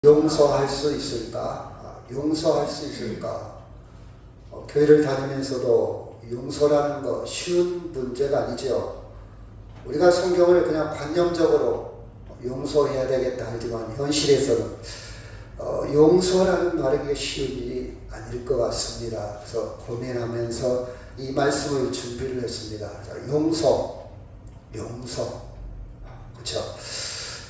용서할 수 있을까? 용서할 수 있을까? 교회를 다니면서도 용서라는 거 쉬운 문제가 아니죠. 우리가 성경을 그냥 관념적으로 용서해야 되겠다 하지만 현실에서는 용서라는 말이 쉬운 일이 아닐 것 같습니다. 그래서 고민하면서 이 말씀을 준비를 했습니다. 용서. 그렇죠?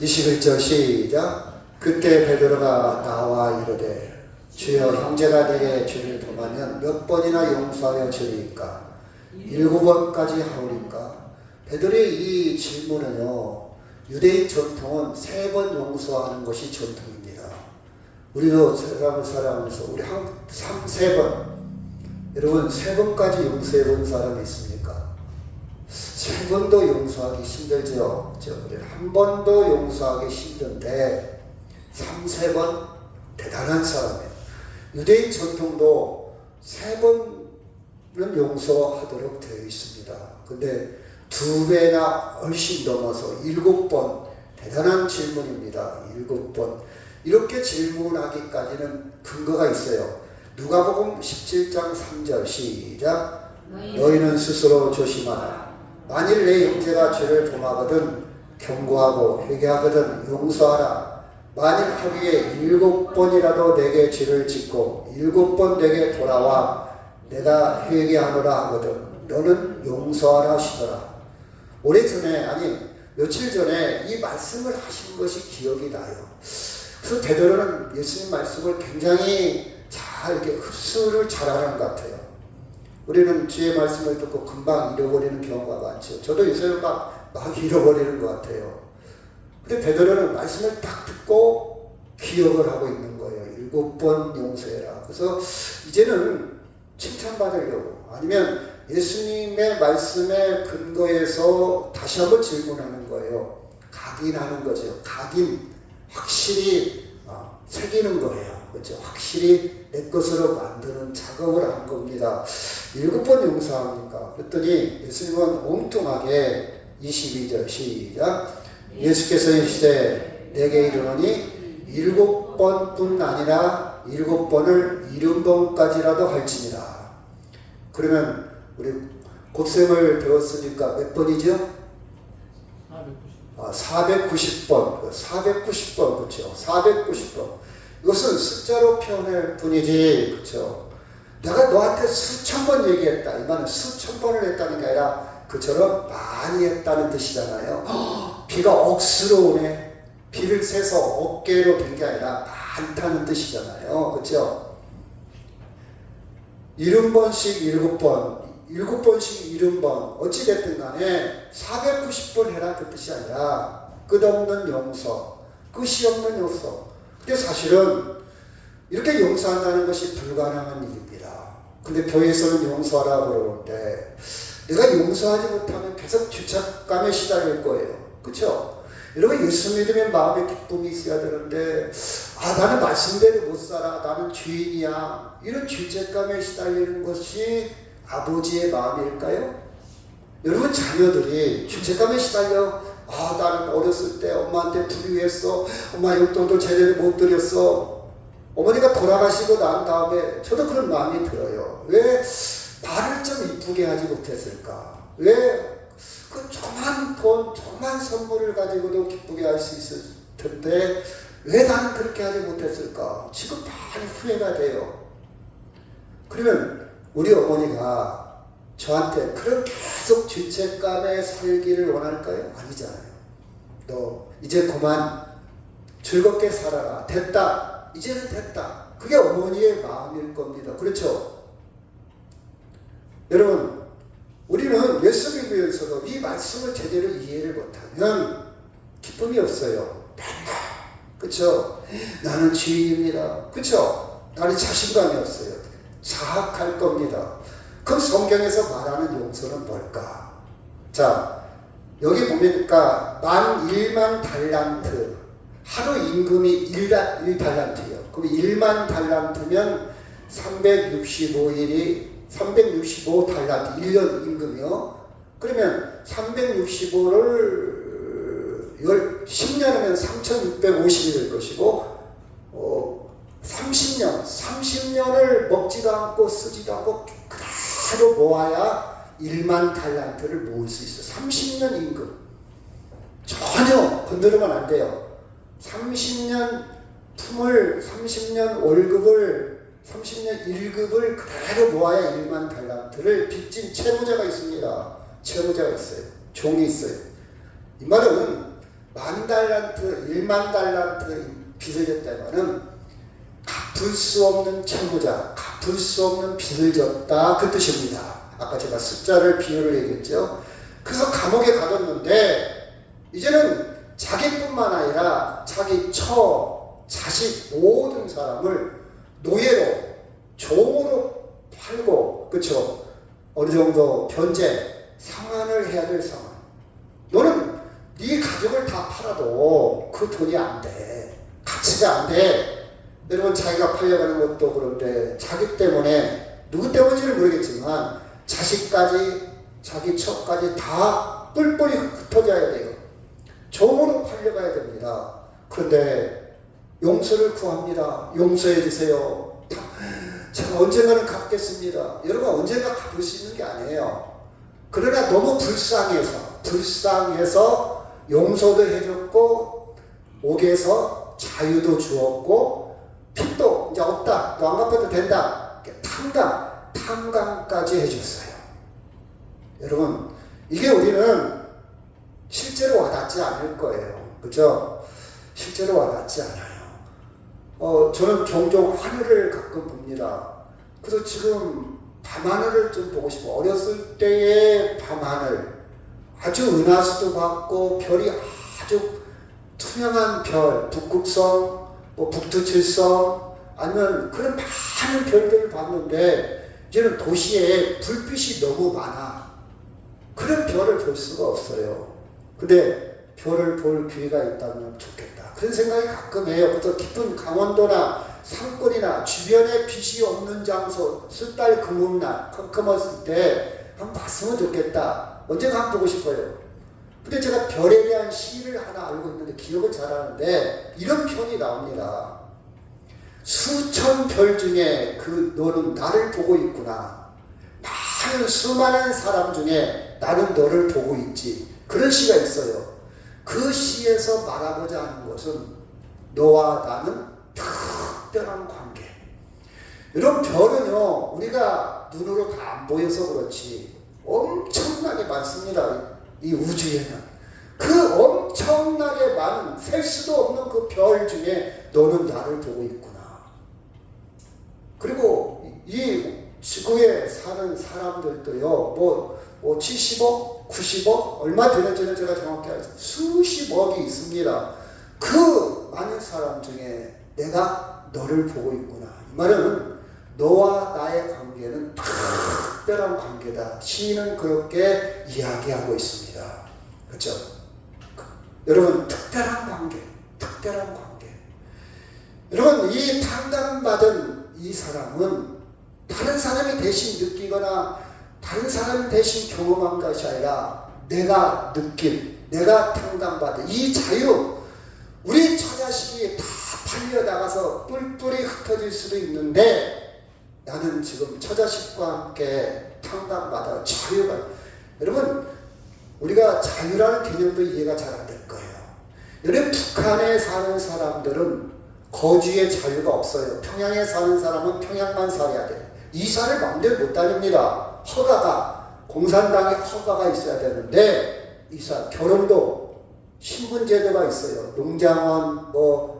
21절 시작. 그때 베드로가 나와 이르되 주여 형제가 내게 죄를 범하면 몇 번이나 용서하여 주리까? 7번까지 하오리까? 베드로의 이 질문은요, 유대인 전통은 3번 용서하는 것이 전통입니다. 우리도 세상을 살아가면서 우리 한 3번 여러분 3번까지 용서해 본 사람이 있습니까? 3번도 용서하기 힘들죠. 우리 한 번도 용서하기 힘든데 3번 대단한 사람이에요. 유대인 전통도 3번은 용서하도록 되어 있습니다. 근데 2배나 훨씬 넘어서 7번 대단한 질문입니다. 7번 이렇게 질문하기까지는 근거가 있어요. 누가복음 17장 3절 시작. 너희는 스스로 조심하라. 만일 내 형제가 죄를 범하거든 경고하고 회개하거든 용서하라. 만일 하루에 7번이라도 내게 죄를 짓고 7번 내게 돌아와 내가 회개하노라 하거든 너는 용서하라 하시더라. 오래전에 며칠 전에 이 말씀을 하신 것이 기억이 나요. 그래서 베드로는 예수님 말씀을 굉장히 잘 이렇게 흡수를 잘하는 것 같아요. 우리는 주의 말씀을 듣고 금방 잃어버리는 경우가 많죠. 저도 요새 막 잃어버리는 것 같아요. 근데 베드로는 말씀을 딱 듣고 기억을 하고 있는 거예요. 7번 용서해라. 그래서 이제는 칭찬받으려고 아니면 예수님의 말씀에 근거해서 다시 한번 질문하는 거예요. 각인하는 거죠. 각인. 확실히 새기는 거예요. 그렇죠? 확실히 내 것으로 만드는 작업을 한 겁니다. 7번 용서합니까? 그랬더니 예수님은 엉뚱하게 22절 시작. 예수께서 이르시되 내게 이르노니 7번뿐 아니라 7번을 70번까지라도 할지니라. 그러면 우리 곱셈을 배웠으니까 몇 번이죠? 490번. 490번. 그렇죠? 490번. 이것은 숫자로 표현할 뿐이지, 그렇죠? 내가 너한테 수천 번 얘기했다. 이 말은 수천 번을 했다는 게 아니라 그처럼 많이 했다는 뜻이잖아요. 비가 억수로 오네. 비를 세서 어깨로 된 게 아니라 많다는 뜻이잖아요. 그렇죠? 70번씩 7번, 7번씩 70번 어찌됐든 간에 490번 해라 그 뜻이 아니라 끝없는 용서, 끝이 없는 용서. 근데 사실은 이렇게 용서한다는 것이 불가능한 일입니다. 근데 교회에서는 용서하라고 그러는데 내가 용서하지 못하면 계속 죄책감에 시달릴 거예요. 그렇죠? 여러분 예수 믿으면 마음에 기쁨이 있어야 되는데 나는 말씀대로 못 살아. 나는 죄인이야. 이런 죄책감에 시달리는 것이 아버지의 마음일까요? 여러분 자녀들이 죄책감에 시달려 나는 어렸을 때 엄마한테 불의했어. 엄마 용돈도 제대로 못 드렸어. 어머니가 돌아가시고 난 다음에 저도 그런 마음이 들어요. 왜 나를 좀 이쁘게 하지 못했을까? 왜 그 조그만 돈, 조그만 선물을 가지고도 기쁘게 할 수 있을 텐데 왜 나는 그렇게 하지 못했을까? 지금 많이 후회가 돼요. 그러면 우리 어머니가 저한테 그런 계속 죄책감에 살기를 원할까요? 아니잖아요. 너 이제 그만 즐겁게 살아라. 됐다. 이제는 됐다. 그게 어머니의 마음일 겁니다. 그렇죠? 여러분 우리는 예수 믿으면서도 이 말씀을 제대로 이해를 못하면 기쁨이 없어요. 맨날 그렇죠? 나는 죄인입니다. 그렇죠? 나는 자신감이 없어요. 자학할 겁니다. 그럼 성경에서 말하는 용서는 뭘까? 자, 여기 보니까 1만 달란트 하루 임금이 1달란트예요. 그럼 1만 달란트면 365달란트 1년 임금이요. 그러면 365를 10년이면 3650일 될 것이고 써보지도 않고 쓰지도 않고 그대로 모아야 1만 달란트를 모을 수 있어. 30년 임금. 전혀 건드리면 안 돼요. 30년 품을, 30년 월급을, 30년 1급을 그대로 모아야 1만 달란트를 빚진 채무자가 있습니다. 채무자가 있어요. 종이 있어요. 이 말은 10,000달란트, 10,000달란트 빚을 졌다면은 갚을 수 없는 채무자, 갚을 수 없는 빚을 졌다, 그 뜻입니다. 아까 제가 숫자를 비유를 얘기했죠. 그래서 감옥에 가뒀는데 이제는 자기뿐만 아니라 자기 처, 자식 모든 사람을 노예로, 종으로 팔고, 그렇죠? 어느 정도 변제, 상환을 해야 될 상황. 너는 네 가족을 다 팔아도 그 돈이 안 돼. 가치가 안 돼. 여러분, 자기가 팔려가는 것도 그런데 자기 때문에, 누구 때문인지는 모르겠지만 자식까지, 자기 처까지 다 뿔뿔이 흩어져야 돼요. 종으로 팔려가야 됩니다. 그런데 용서를 구합니다. 용서해 주세요. 제가 언젠가는 갚겠습니다. 여러분, 언젠가 갚을 수 있는 게 아니에요. 그러나 너무 불쌍해서 용서도 해줬고, 옥에서 자유도 주었고, 빚도 이제 없다, 너 안 갚아도 된다, 탕감까지 해줬어요. 여러분, 이게 우리는 실제로 와닿지 않을 거예요. 그죠? 실제로 와닿지 않아요. 저는 종종 하늘을 가끔 봅니다. 그래서 지금 밤하늘을 좀 보고 싶어요. 어렸을 때의 밤하늘, 아주 은하수도 봤고, 별이 아주 투명한 별, 북극성, 뭐 북두칠성, 아니면 그런 많은 별들을 봤는데, 이제는 도시에 불빛이 너무 많아. 그런 별을 볼 수가 없어요. 근데 별을 볼 기회가 있다면 좋겠다, 그런 생각이 가끔 해요. 그래서 깊은 강원도나 산골이나 주변에 빛이 없는 장소, 숫달 금음날 컴컴했을 때 한번 봤으면 좋겠다, 언젠가 한번 보고 싶어요. 근데 제가 별에 대한 시를 하나 알고 있는데 기억은 잘하는데 이런 편이 나옵니다. 수천 별 중에 너는 나를 보고 있구나. 수많은 사람 중에 나는 너를 보고 있지. 그런 시가 있어요. 그 시에서 말하고자 하는 것은 너와 나는 특별한 관계. 이런 별은요, 우리가 눈으로 다 안 보여서 그렇지 엄청나게 많습니다. 이 우주에는 그 엄청나게 많은, 셀 수도 없는 그 별 중에 너는 나를 보고 있구나. 그리고 이 지구에 사는 사람들도요, 뭐 70억, 90억, 얼마 되는지는 제가 정확히 알지, 수십억이 있습니다. 그 많은 사람 중에 내가 너를 보고 있구나. 이 말은 너와 나의 관계는 특별한 관계다. 시인은 그렇게 이야기하고 있습니다. 그렇죠? 여러분, 특별한 관계. 여러분, 이 탕감받은 이 사람은 다른 사람이 대신 느끼거나 다른 사람이 대신 경험한 것이 아니라 내가 느낀, 내가 탕감받은 이 자유. 우리 처자식이 다 팔려나가서 뿔뿔이 흩어질 수도 있는데 나는 지금 처자식과 함께 탕감받아 자유가. 여러분, 우리가 자유라는 개념도 이해가 잘 안 될 거예요. 여러분, 북한에 사는 사람들은 거주의 자유가 없어요. 평양에 사는 사람은 평양만 살아야 돼. 이사를 마음대로 못 다닙니다. 허가가, 공산당의 허가가 있어야 되는데, 이사, 결혼도 신분제도가 있어요. 농장원,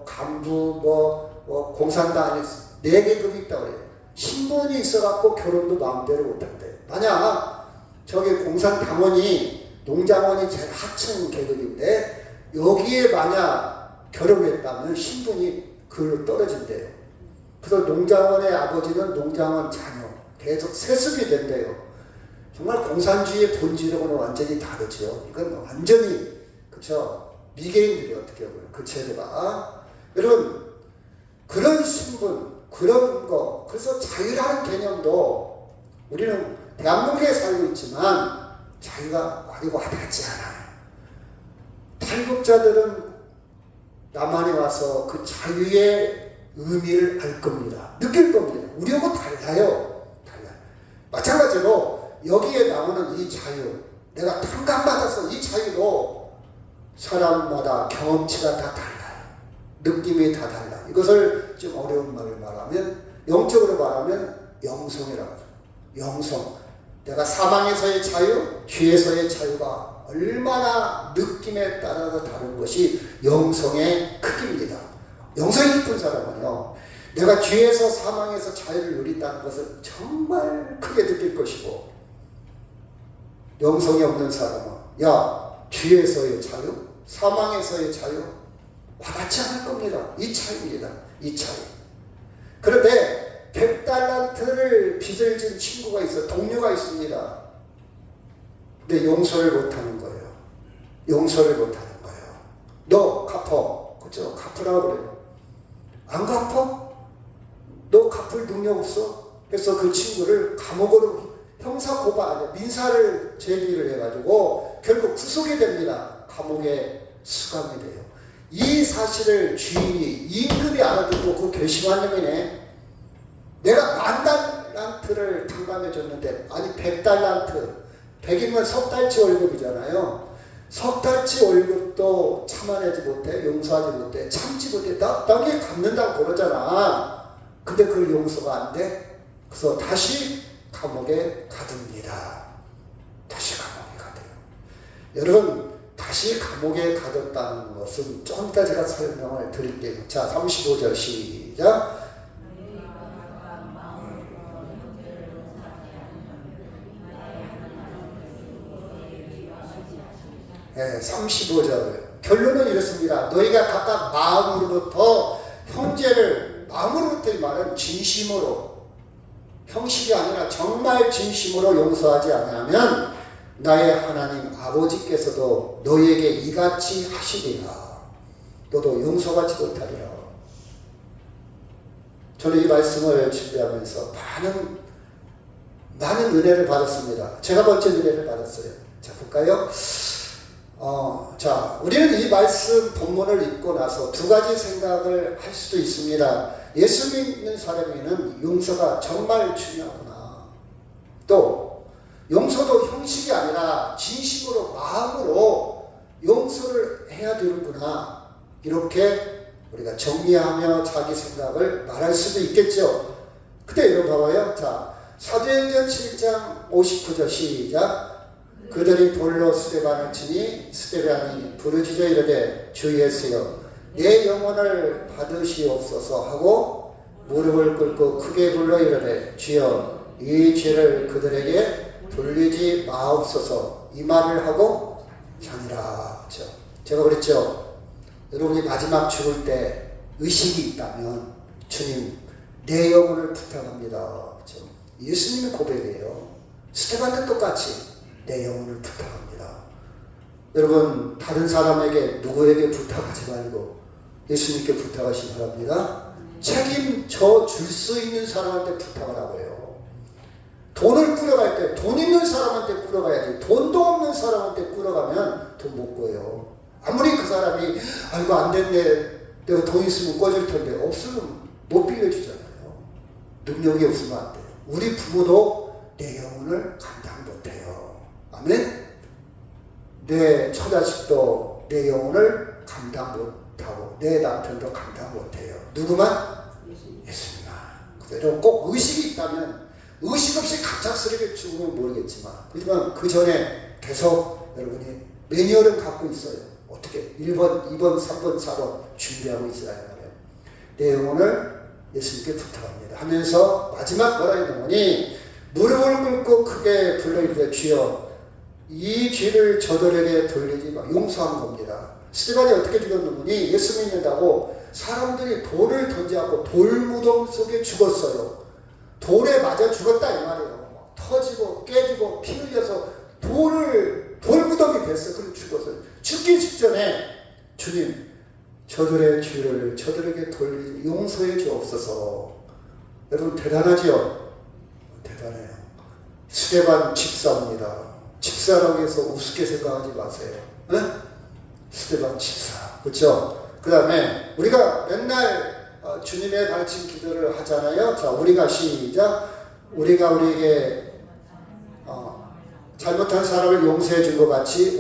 간부, 공산당, 4계급이 있다고 그래요. 신분이 있어갖고 결혼도 마음대로 못 한대. 만약, 저기 공산당원이, 농장원이 제일 하층 계급인데, 여기에 만약 결혼했다면 신분이 글로 떨어진대요. 그래서 농장원의 아버지는 농장원 자녀, 계속 세습이 된대요. 정말 공산주의의 본질하고는 완전히 다르죠. 이건 완전히, 그쵸? 미개인들이 어떻게 보면 그 제도가. 여러분, 그런 신분, 그런 거, 그래서 자유라는 개념도 우리는 대한민국에 살고 있지만 자유가 많이 와닿지 않아요. 탈북자들은 남한에 와서 그 자유의 의미를 알 겁니다. 느낄 겁니다. 우리하고 달라요. 달라요. 마찬가지로 여기에 나오는 이 자유, 내가 탕감받아서 이 자유도 사람마다 경험치가 다 달라요. 느낌이 다 달라요. 이것을 좀 어려운 말을 말하면, 영적으로 말하면 영성이라고 해요. 영성. 내가 사망에서의 자유, 죄에서의 자유가 얼마나 느낌에 따라서 다른 것이 영성의 크기입니다. 영성이 깊은 사람은요, 내가 죄에서 사망에서 자유를 누린다는 것을 정말 크게 느낄 것이고, 영성이 없는 사람은 야, 죄에서의 자유, 사망에서의 자유 와닿지 않을 겁니다. 이 차이입니다. 이 차이. 그런데 100달란트를 빚을 진 친구가 있어, 동료가 있습니다. 근데 용서를 못하는 거예요. 용서를 못하는 거예요. 너 갚어. 그죠? 갚으라고 그래요. 안 갚어? 너 갚을 능력 없어? 그래서 그 친구를 감옥으로 형사 고발, 민사를 제기를 해가지고 결국 구속이 됩니다. 감옥에 수감이 돼요. 이 사실을 주인이, 임금이 알아듣고 그 결심한 놈이네. 내가 10,000달란트를 탕감해 줬는데, 아니 100달란트, 100이면 석 달치 월급이잖아요. 석 달치 월급도 참아내지 못해, 용서하지 못해, 참지 못해, 나중에 갚는다고 그러잖아. 근데 그 용서가 안 돼. 그래서 다시 감옥에 가둡니다. 다시 감옥에 가둬요. 여러분, 다시 감옥에 가뒀다는 것은 좀 이따 제가 설명을 드릴게요. 자, 35절 시작. 네, 35절. 결론은 이렇습니다. 너희가 각각 마음으로부터 형제를, 마음으로부터 이 말은 진심으로, 형식이 아니라 정말 진심으로 용서하지 않으면 나의 하나님 아버지께서도 너희에게 이같이 하시리라. 너도 용서받지 못하리라. 저는 이 말씀을 준비하면서 많은 은혜를 받았습니다. 제가 번째 은혜를 받았어요. 자, 볼까요? 자, 우리는 이 말씀 본문을 읽고 나서 두 가지 생각을 할 수도 있습니다. 예수 믿는 사람에게는 용서가 정말 중요하구나. 또 용서도 형식이 아니라 진심으로, 마음으로 용서를 해야 되는구나. 이렇게 우리가 정리하며 자기 생각을 말할 수도 있겠죠. 근데 이거 봐봐요. 자, 사도행전 7장 59절 시작. 그들이 돌로 스데반을 치니 스데반이 부르짖어 이르되 주 예수여, 내 영혼을 받으시옵소서 하고 무릎을 꿇고 크게 불러 이르되 주여, 이 죄를 그들에게 돌리지 마옵소서. 이 말을 하고 자니라. 제가 그랬죠. 여러분이 마지막 죽을 때 의식이 있다면 주님, 내 영혼을 부탁합니다. 그렇죠? 예수님의 고백이에요. 스데반도 똑같이 내 영혼을 부탁합니다. 여러분, 다른 사람에게, 누구에게 부탁하지 말고 예수님께 부탁하시기 바랍니다. 책임져 줄 수 있는 사람한테 부탁을 하고 해요. 돈을 꾸려갈 때 돈 있는 사람한테 꾸려가야지, 돈도 없는 사람한테 꾸려가면 돈 못 구해요. 아무리 그 사람이 아이고 안 됐네, 내가 돈 있으면 꿔줄 텐데, 없으면 못 빌려주잖아요. 능력이 없으면 안 돼요. 우리 부모도 내 영혼을 감당 못해요. 아멘. 내 처자식도 내 영혼을 감당 못하고 내 남편도 감당 못해요. 누구만? 예수님만. 그래서 꼭 의식이 있다면, 의식 없이 갑작스럽게 죽으면 모르겠지만, 하지만 그 전에 계속 여러분이 매뉴얼을 갖고 있어요. 어떻게 1번, 2번, 3번, 4번 준비하고 있어야 말이에요. 내 영혼을 예수님께 부탁합니다 하면서 마지막 뭐라 했더니 무릎을 꿇고 크게 불러 이르되 주여, 이 죄를 저들에게 돌리지 마. 용서한 겁니다. 스데반이 어떻게 죽었느니 예수 믿는다고 사람들이 돌을 던져갖고 돌무덤 속에 죽었어요. 돌에 맞아 죽었다 이 말이에요. 터지고 깨지고 피 흘려서 돌무덤이 됐어요. 그리고 죽었어요. 죽기 직전에 주님, 저들의 죄를 저들에게 돌리지 용서해 주옵소서. 여러분 대단하죠? 대단해요. 스데반 집사입니다. 집사라고 해서 우습게 생각하지 마세요. 네? 스데반 집사. 그렇죠? 그 다음에 우리가 맨날 주님의 가르친 기도를 하잖아요. 자, 우리가 시작. 우리가 우리에게 잘못한 사람을 용서해 준 것 같이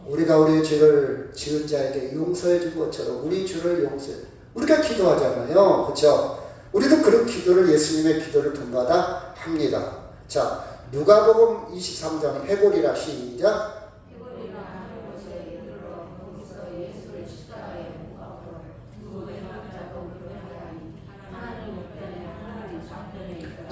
우리가 우리의 죄를 지은 자에게 용서해 준 것처럼 우리 죄를 용서해. 우리가 기도하잖아요. 그렇죠? 우리도 그런 기도를 예수님의 기도를 본받아 합니다. 자, 누가복음 23장 해골이라 시작.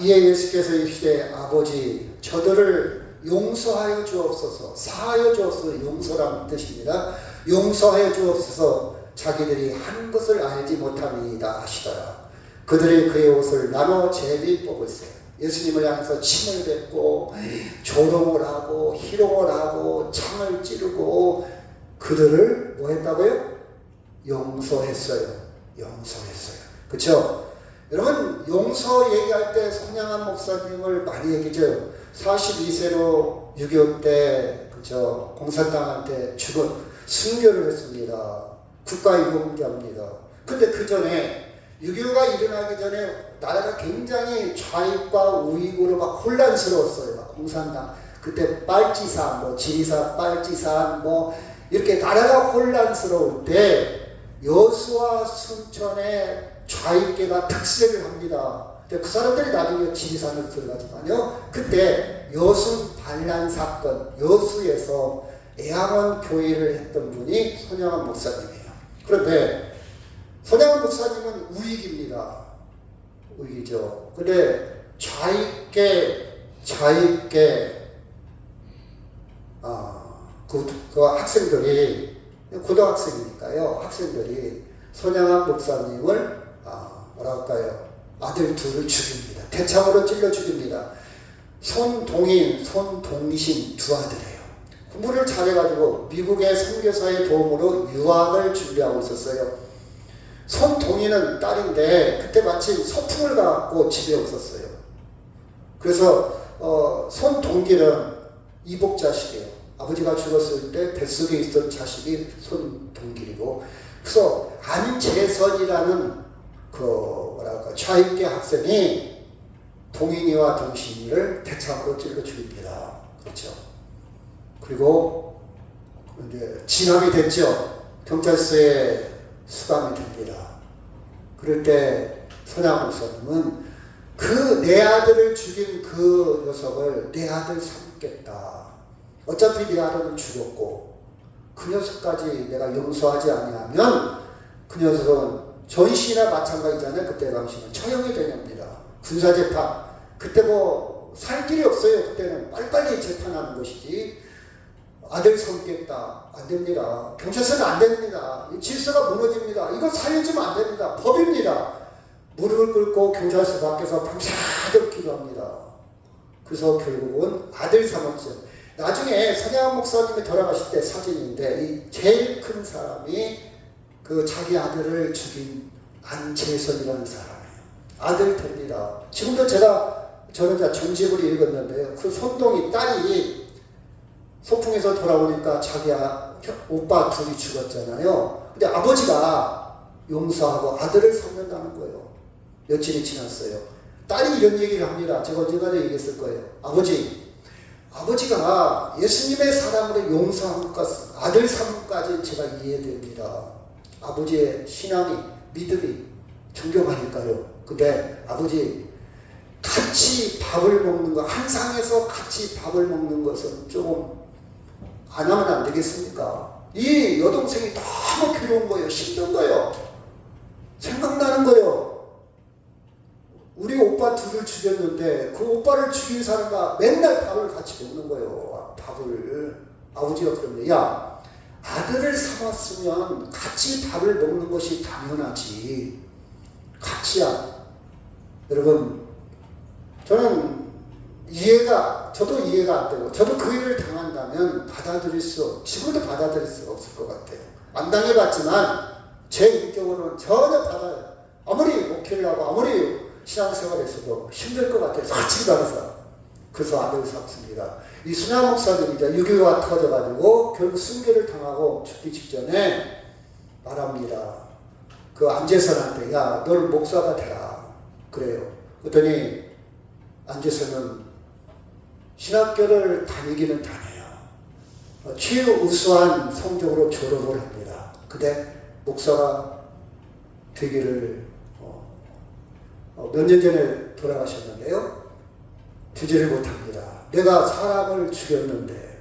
이에 예수께서 이르시되 아버지 저들을 용서하여 주옵소서. 사하여 주옵소서. 용서라는 뜻입니다. 용서하여 주옵소서. 자기들이 한 것을 알지 못함이다 하시더라. 그들이 그의 옷을 나눠 제비 뽑으세요. 예수님을 향해서 침을 뱉고 조롱을 하고 희롱을 하고 창을 찌르고 그들을 뭐 했다고요? 용서했어요. 용서했어요. 그렇죠? 여러분 용서 얘기할 때 손양한 목사님을 많이 얘기죠. 42세로 6.25 때 그죠 공산당한테 죽은 순교를 했습니다. 국가유공자입니다. 근데 그 전에 6.25가 일어나기 전에 나라가 굉장히 좌익과 우익으로 막 혼란스러웠어요. 막 공산당 그때 빨치산 뭐 지리산 빨치산 뭐 이렇게 나라가 혼란스러울 때 여수와 순천에 좌익계가 특세를 합니다. 그 사람들이 나중에 지리산을 들어가지만요. 그때 여순 반란 사건, 여수에서 애양원 교회를 했던 분이 손양원 목사님이에요. 그런데 손양원 목사님은 우익입니다. 우익이죠. 근데 좌익계 그 학생들이 고등학생이니까요. 학생들이 손양원 목사님을 뭐랄까요? 아들 둘을 죽입니다. 대창으로 찔러 죽입니다. 손동인, 손동신 두 아들이에요. 공부를 잘해가지고 미국의 선교사의 도움으로 유학을 준비하고 있었어요. 손동인은 딸인데 그때 마침 소풍을 가고 집에 없었어요. 그래서 손동길은 이복자식이에요. 아버지가 죽었을 때 뱃속에 있던 자식이 손동길이고, 그래서 안재선이라는 좌익계 학생이 동인이와 동신이를 대창으로 찔러 죽입니다. 그렇죠. 그리고 이제 진압이 됐죠. 경찰서에 수감이 됩니다. 그럴 때 손양원 목사님은 그 내 아들을 죽인 그 녀석을 내 아들 삼겠다. 어차피 내 아들은 죽었고 그 녀석까지 내가 용서하지 아니하면 그 녀석은 전시나 마찬가지잖아요. 그때 당시는 처형이 되렵니다. 군사재판. 그때 뭐 살 길이 없어요. 그때는 빨리빨리 재판하는 것이지. 아들 섬겠다. 안 됩니다. 경찰서는 안 됩니다. 질서가 무너집니다. 이거 살려주면 안 됩니다. 법입니다. 무릎을 꿇고 경찰서 밖에서 밤새도록 기도합니다. 그래서 결국은 아들 삼았죠. 나중에 손양원 목사님이 돌아가실 때 사진인데 이 제일 큰 사람이 그 자기 아들을 죽인 안재선이라는 사람이에요. 아들 됩니다. 지금도 저는 전집을 읽었는데요. 그 손동이 딸이 소풍에서 돌아오니까 자기 오빠 둘이 죽었잖아요. 근데 아버지가 용서하고 아들을 삼는다는 거예요. 며칠이 지났어요. 딸이 이런 얘기를 합니다. 제가 언젠가도 얘기했을 거예요. 아버지가 예수님의 사랑으로 용서한 것, 아들 삼까지 제가 이해됩니다. 아버지의 신앙이, 믿음이 존경하니까요. 근데 아버지 같이 밥을 먹는 거, 한 상에서 같이 밥을 먹는 것은 조금 안 하면 안 되겠습니까? 이 여동생이 너무 괴로운 거예요. 힘든 거예요. 생각나는 거예요. 우리 오빠 둘을 죽였는데 그 오빠를 죽인 사람과 맨날 밥을 같이 먹는 거예요. 밥을. 아버지가 그러는데 야, 아들을 삼았으면 같이 밥을 먹는 것이 당연하지. 같이야. 여러분, 저는 저도 이해가 안 되고, 저도 그 일을 당한다면 지금도 받아들일 수 없을 것 같아요. 안 당해봤지만, 제 인격으로는 전혀 아무리 목회를 하고, 아무리 신앙생활에서도 힘들 것 같아요. 같이 가서. 그래서 아들 삼습니다. 이 손양원 목사님이 6.25가 터져가지고 결국 순교를 당하고 죽기 직전에 말합니다. 그 안재선한테 야 너는 목사가 되라 그래요. 그랬더니 안재선은 신학교를 다니기는 다녀요. 최우수한 성적으로 졸업을 합니다. 근데 목사가 되기를 몇 년 전에 돌아가셨는데요. 되지를 못합니다. 내가 사람을 죽였는데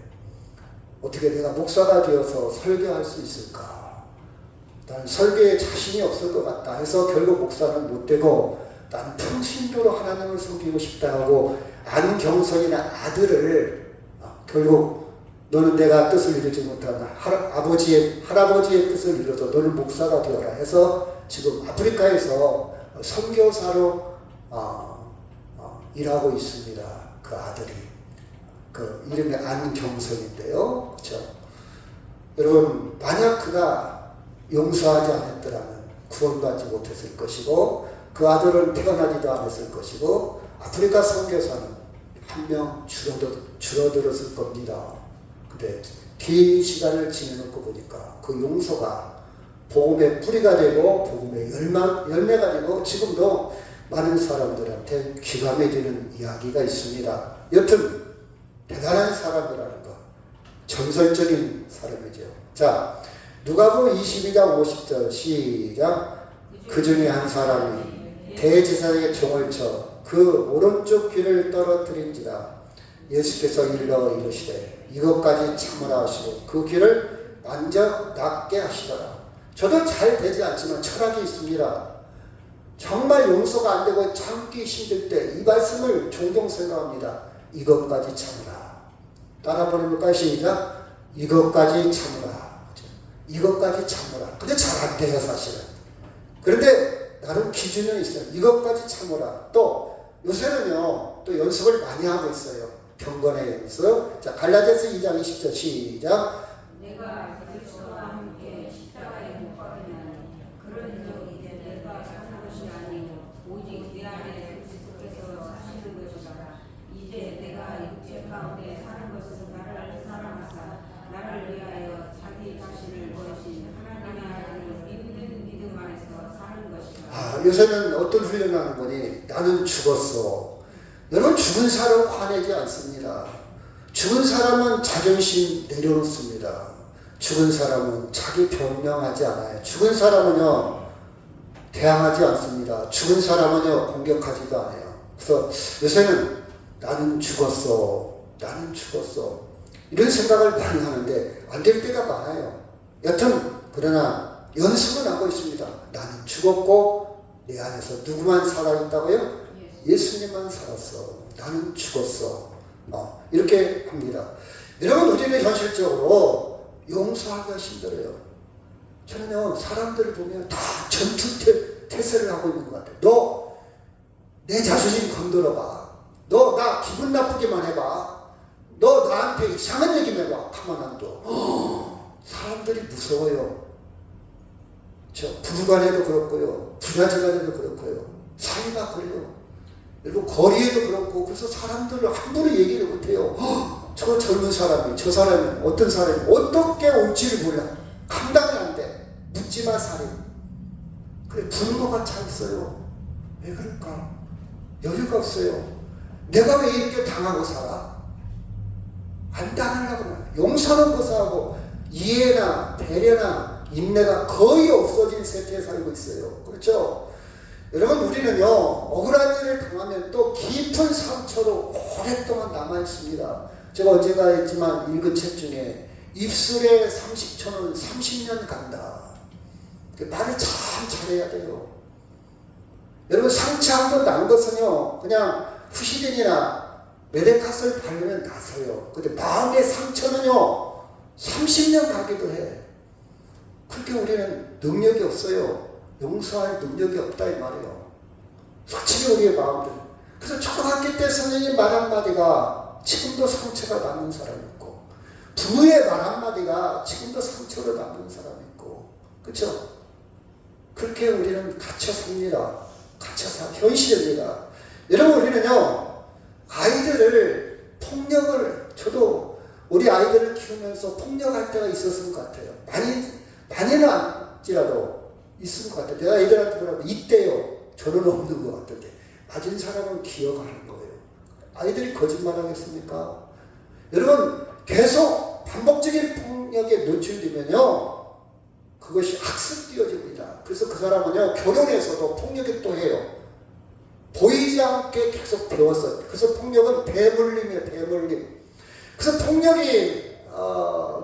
어떻게 내가 목사가 되어서 설교할 수 있을까? 나는 설교에 자신이 없을 것 같다 해서 결국 목사는 못 되고 나는 평신도로 하나님을 섬기고 싶다 하고 안경선이나 아들을 결국 너는 내가 뜻을 이루지 못한 할아버지의 뜻을 이루어서 너는 목사가 되어라 해서 지금 아프리카에서 선교사로 일하고 있습니다. 그 아들이. 그 이름이 안경선인데요. 그렇죠? 여러분 만약 그가 용서하지 않았더라면 구원받지 못했을 것이고 그 아들은 태어나지도 않았을 것이고 아프리카 선교사는 한 명 줄어들었을 겁니다. 근데 긴 시간을 지내놓고 보니까 그 용서가 복음의 뿌리가 되고 복음의 열매가 되고 지금도 많은 사람들한테 귀가 막히는 이야기가 있습니다. 여튼 대단한 사람이라는 것, 전설적인 사람이죠. 자, 누가복음 22장 50절 시작. 그 중에 한 사람이 대제사장의 종을 쳐 그 오른쪽 귀를 떨어뜨린지라. 예수께서 일러 이르시되 이것까지 참으라 하시고 그 귀를 만져 낫게 하시더라. 저도 잘 되지 않지만 철학이 있습니다. 정말 용서가 안 되고 참기 힘들 때 이 말씀을 종종 생각합니다. 이것까지 참으라. 따라 부르니까 시작. 이것까지 참으라. 이것까지 참으라. 근데 잘 안 돼요 사실은. 그런데 나름 기준은 있어요. 이것까지 참으라. 또 요새는요 또 연습을 많이 하고 있어요. 경건의 연습. 자, 갈라디아서 2장 20절 시작. 내가 그리스도와 함께 십자가에 못 박히나니 그런 적이 내가 사는 것이 아니고 오직 내 안에 그리스도께서 사시는 것이다. 이제 내가 육체 가운데 사는 것은 나를 사랑하사 나를 위하여 자기 자신을 버리신 하나님의 아들을 믿는 믿음 안에서 사는 것이다. 요새는 어떤 훈련을 하는 거니? 나는 죽었어. 여러분 죽은 사람 화내지 않습니다. 죽은 사람은 자존심 내려놓습니다. 죽은 사람은 자기 변명하지 않아요. 죽은 사람은요 대항하지 않습니다. 죽은 사람은요 공격하지도 않아요. 그래서 요새는 나는 죽었어. 나는 죽었어. 이런 생각을 많이 하는데 안 될 때가 많아요. 여튼 그러나 연습은 하고 있습니다. 나는 죽었고 내 안에서 누구만 살아있다고요? 예수님만 살았어. 나는 죽었어. 이렇게 합니다. 여러분 우리는 현실적으로 용서하기가 힘들어요. 저는요 사람들을 보면 다 전투 태세를 하고 있는 것 같아요. 너 내 자존심 건드려봐. 너 나 기분 나쁘게만 해봐. 너 나한테 이상한 얘기만 해봐. 가만 안 둬. 사람들이 무서워요. 부부간에도 그렇고요. 부자지간에도 그렇고요. 사이가 그래요. 그리고 거리에도 그렇고. 그래서 사람들을 함부로 얘기를 못해요. 저 젊은 사람이 저 사람이 어떤 사람이 어떻게 올지를 몰라. 감당이 안 돼. 묻지마 살인. 그래 분노가 차 있어요. 왜 그럴까? 여유가 없어요. 내가 왜 이렇게 당하고 살아? 안 당하려고 해요. 용서는 고사하고 이해나 배려나 인내가 거의 없어진 세태에 살고 있어요. 그렇죠? 여러분 우리는요 억울한 일을 당하면 또 깊은 상처로 오랫동안 남아있습니다. 제가 언젠가 했지만 읽은 책 중에 입술에 30초는 30년 간다. 말을 참 잘해야 돼요. 여러분 상처 한 번 난 것은요 그냥 후시딘이나 메데카스를 바르면 나서요. 근데 마음의 상처는요 30년 가기도 해. 그렇게 우리는 능력이 없어요. 용서할 능력이 없다 이 말이에요. 솔직히 우리의 마음들. 그래서 초등학교 때 선생님 말 한마디가 지금도 상처가 남는 사람이 있고 부모의 말 한마디가 지금도 상처로 남는 사람이 있고 그렇죠? 그렇게 우리는 갇혀 삽니다. 갇혀 사 현실입니다. 여러분 우리는요 아이들을 폭력을 저도 우리 아이들을 키우면서 폭력할 때가 있었을 것 같아요. 많이는 아니지라도 있을 것 같아요. 내가 애들한테 뭐라고 이때요. 저는 없는 것 같은데 맞은 사람은 기억하는 거예요. 아이들이 거짓말하겠습니까? 여러분 계속 반복적인 폭력에 노출되면요 그것이 학습되어집니다. 그래서 그 사람은요 결혼에서도 폭력을 또 해요. 보이지 않게 계속 배웠어요. 그래서 폭력은 대물림이에요. 대물림. 그래서 폭력이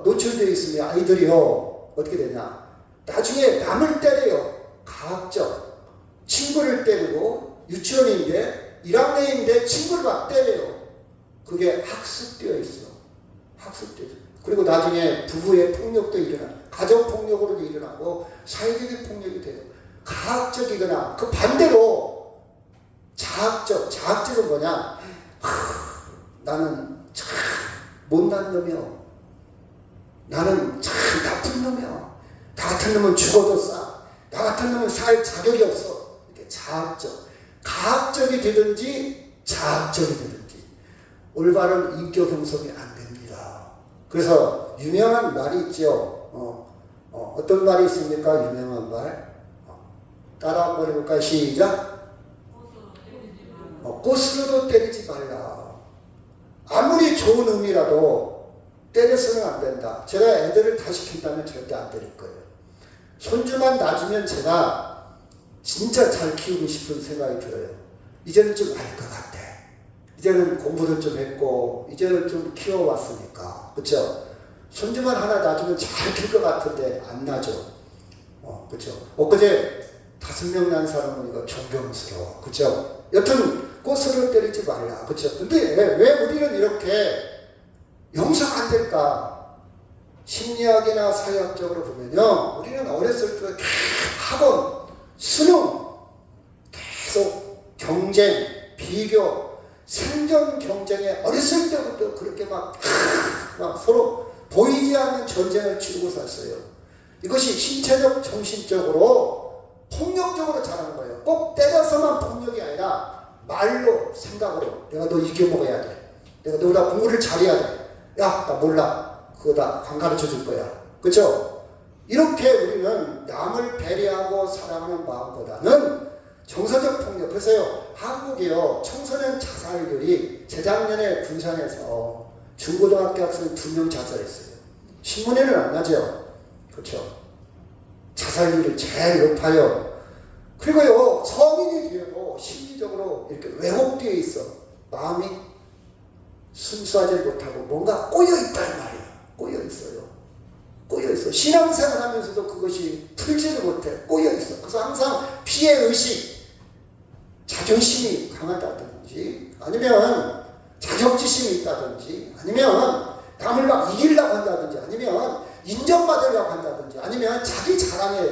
노출되어 있으면 아이들이요 어떻게 되냐 나중에 남을 때려요. 가학적 친구를 때리고 유치원인데 1학년인데 친구를 막 때려요. 그게 학습되어 있어. 학습되어 있어. 그리고 나중에 부부의 폭력도 일어나 가정폭력으로도 일어나고 사회적인 폭력이 돼요. 가학적이거나 그 반대로 자학적. 자학적은 뭐냐 나는 참 못난 놈이요. 나는 참 나쁜 놈이야. 나 같은 놈은 죽어도 싸. 나 같은 놈은 살 자격이 없어. 이렇게 자학적. 가학적이 되든지 자학적이 되든지 올바른 인격 형성이 안 됩니다. 그래서 유명한 말이 있죠. 어떤 말이 있습니까? 유명한 말. 따라 한번 해볼까요? 시작. 꽃으로도 때리지 말라. 아무리 좋은 의미라도 때려서는 안 된다. 제가 애들을 다 시킨다면 절대 안 때릴 거예요. 손주만 놔주면 제가 진짜 잘 키우고 싶은 생각이 들어요. 이제는 좀 알 것 같아. 이제는 공부를 좀 했고 이제는 좀 키워왔으니까. 그렇죠? 손주만 하나 놔주면 잘 클 것 같은데 안 놔줘. 그렇죠? 엊그제 5명 난 사람은 이거 존경스러워. 그렇죠? 여튼 꽃으로 때리지 말라. 그렇죠? 근데 왜 우리는 이렇게 용서가 안 될까? 심리학이나 사회학적으로 보면요. 우리는 어렸을 때 학원, 수능, 계속 경쟁, 비교, 생존 경쟁에 어렸을 때부터 그렇게 막 서로 보이지 않는 전쟁을 치르고 살았어요. 이것이 신체적, 정신적으로 폭력적으로 자란 거예요. 꼭 때려서만 폭력이 아니라 말로, 생각으로 내가 너 이겨먹어야 돼. 내가 너보다 공부를 잘해야 돼. 야, 나 몰라. 그거 다 안 가르쳐 줄 거야. 그렇죠? 이렇게 우리는 남을 배려하고 사랑하는 마음보다는 정서적 폭력. 그래서요, 한국이요, 청소년 자살률이 재작년에 군산에서 중고등학교 학생 2명 자살했어요. 신문에는 안 나죠? 그렇죠? 자살률이 제일 높아요. 그리고요, 성인이 되어도 심리적으로 이렇게 왜곡되어 있어. 마음이 순수하지 못하고 뭔가 꼬여있단 말이에요. 꼬여있어요. 꼬여있어. 신앙생활 하면서도 그것이 풀지를 못해. 꼬여있어. 그래서 항상 피해의식, 자존심이 강하다든지, 아니면 자격지심이 있다든지, 아니면 남을 막 이기려고 한다든지, 아니면 인정받으려고 한다든지, 아니면 자기 자랑에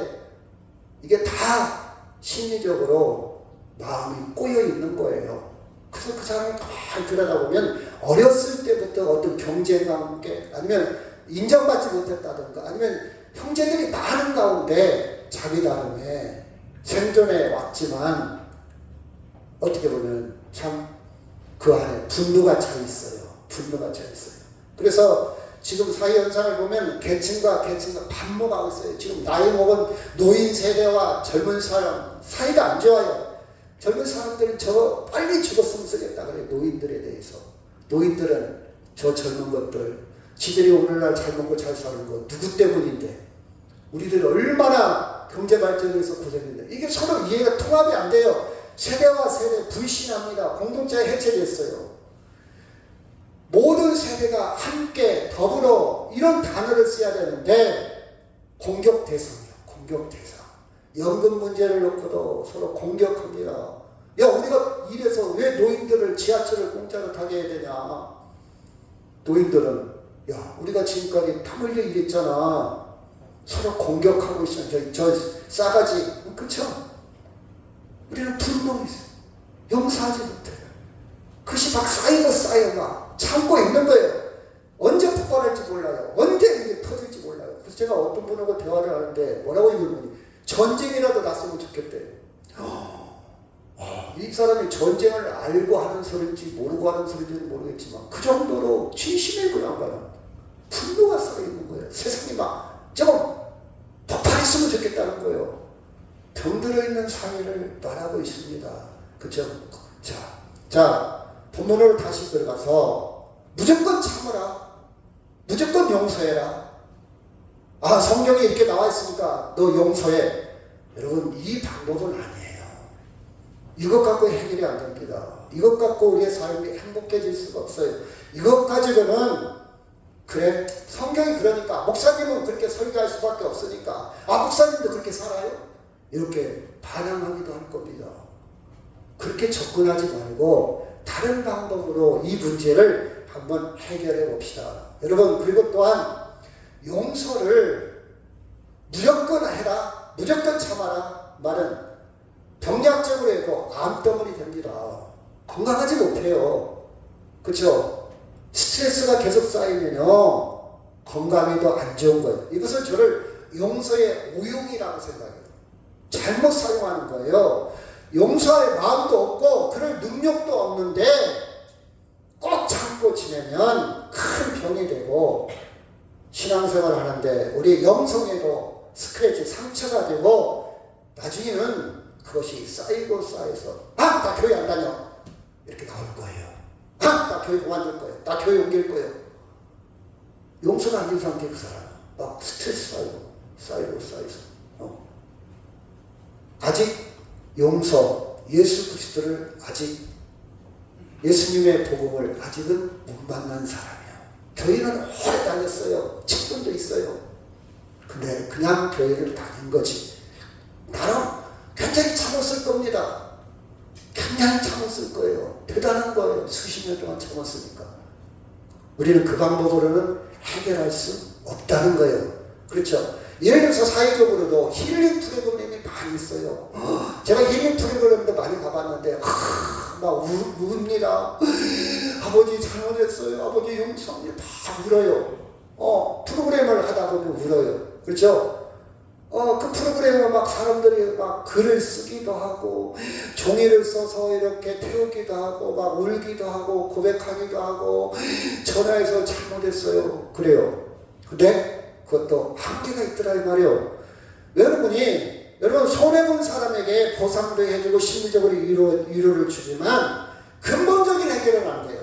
이게 다 심리적으로 마음이 꼬여있는 거예요. 그래서 그 사람을 잘 들여다보면 어렸을 때부터 어떤 경쟁과 함께 아니면 인정받지 못했다든가 아니면 형제들이 많은 가운데 자기 나름의 생존해 왔지만 어떻게 보면 참 그 안에 분노가 차 있어요. 분노가 차 있어요. 그래서 지금 사회 현상을 보면 계층과 계층과 반목하고 있어요. 지금 나이 먹은 노인 세대와 젊은 사람 사이가 안 좋아요. 젊은 사람들은 저 빨리 죽었으면 쓰겠다 그래요. 노인들에 대해서. 노인들은 저 젊은 것들 지들이 오늘날 잘 먹고 잘 사는 거 누구 때문인데 우리들 얼마나 경제 발전을 위해서 고생했는데 이게 서로 이해가 통합이 안 돼요. 세대와 세대 불신합니다. 공동체가 해체됐어요. 모든 세대가 함께 더불어 이런 단어를 써야 되는데 공격 대상이에요. 공격 대상. 연금 문제를 놓고도 서로 공격합니다. 야, 우리가 이래서 왜 노인들을 지하철을 공짜로 타게 해야 되냐. 노인들은 야, 우리가 지금까지 땀 흘려 일했잖아. 서로 공격하고 있어요. 저 싸가지. 그쵸? 우리는 분노가 있어요. 용서하지 못해요. 그것이 막 쌓여 막 참고 있는 거예요. 언제 폭발할지 몰라요. 언제 이게 터질지 몰라요. 그래서 제가 어떤 분하고 대화를 하는데 뭐라고 이러더니 전쟁이라도 났으면 좋겠대요. 이 사람이 전쟁을 알고 하는 소리인지 모르고 하는 소리인지는 모르겠지만 그 정도로 진심의 그 양반은 분노가 쌓여있는 거예요. 세상이 막 조금 폭발했으면 좋겠다는 거예요. 병들어 있는 사회를 말하고 있습니다. 그렇죠? 자, 본문으로 다시 들어가서 무조건 참으라. 무조건 용서해라. 아, 성경에 이렇게 나와 있으니까 너 용서해. 여러분, 이 방법은 아니에요. 이것 갖고 해결이 안 됩니다. 이것 갖고 우리의 삶이 행복해질 수가 없어요. 이것 가지고는 그래, 성경이 그러니까, 목사님은 그렇게 설교할 수밖에 없으니까, 아, 목사님도 그렇게 살아요? 이렇게 반항하기도 할 겁니다. 그렇게 접근하지 말고 다른 방법으로 이 문제를 한번 해결해 봅시다. 여러분, 그리고 또한 용서를 무조건 해라, 무조건 참아라 말은 병리학적으로 해도 암덩어리 됩니다. 건강하지 못해요. 그렇죠? 스트레스가 계속 쌓이면요 건강이 더 안 좋은 거예요. 이것은 저를 용서의 오용이라고 생각해요. 잘못 사용하는 거예요. 용서할 마음도 없고 그럴 능력도 없는데 꼭 참고 지내면 큰 병이 되고 신앙생활 하는데 우리 영성에도 스크래치, 상처가 되고 나중에는 그것이 쌓이고 쌓여서 아! 나 교회 안 다녀! 이렇게 나올 거예요. 아! 나 교회 그만둘 거예요. 나 교회 옮길 거예요. 용서가 안 된 상태 그 사람 막 스트레스 쌓이고 아직 용서, 예수 그리스도를 아직 예수님의 복음을 아직은 못 만난 사람이에요. 교회는 오래 다녔어요. 직분도 있어요. 근데 그냥 교회를 다닌 거지. 나름 굉장히 참았을 겁니다. 굉장히 참았을 거예요. 대단한 거예요. 수십 년 동안 참았으니까. 우리는 그 방법으로는 해결할 수 없다는 거예요. 그렇죠? 예를 들어서 사회적으로도 힐링 프로그램이 많이 있어요. 제가 힐링 프로그램도 많이 가봤는데 막 웁니다. 아버지 잘못했어요. 아버지 용서합니다. 다 울어요. 프로그램을 하다 보면 울어요. 그렇죠? 그 프로그램에 막 사람들이 막 글을 쓰기도 하고 종이를 써서 이렇게 태우기도 하고 막 울기도 하고 고백하기도 하고 전화해서 잘못했어요. 그래요. 근데 그것도 한계가 있더라 이 말이에요. 여러분 손해본 사람에게 보상도 해주고 심리적으로 위로를 주지만 근본적인 해결은 안 돼요.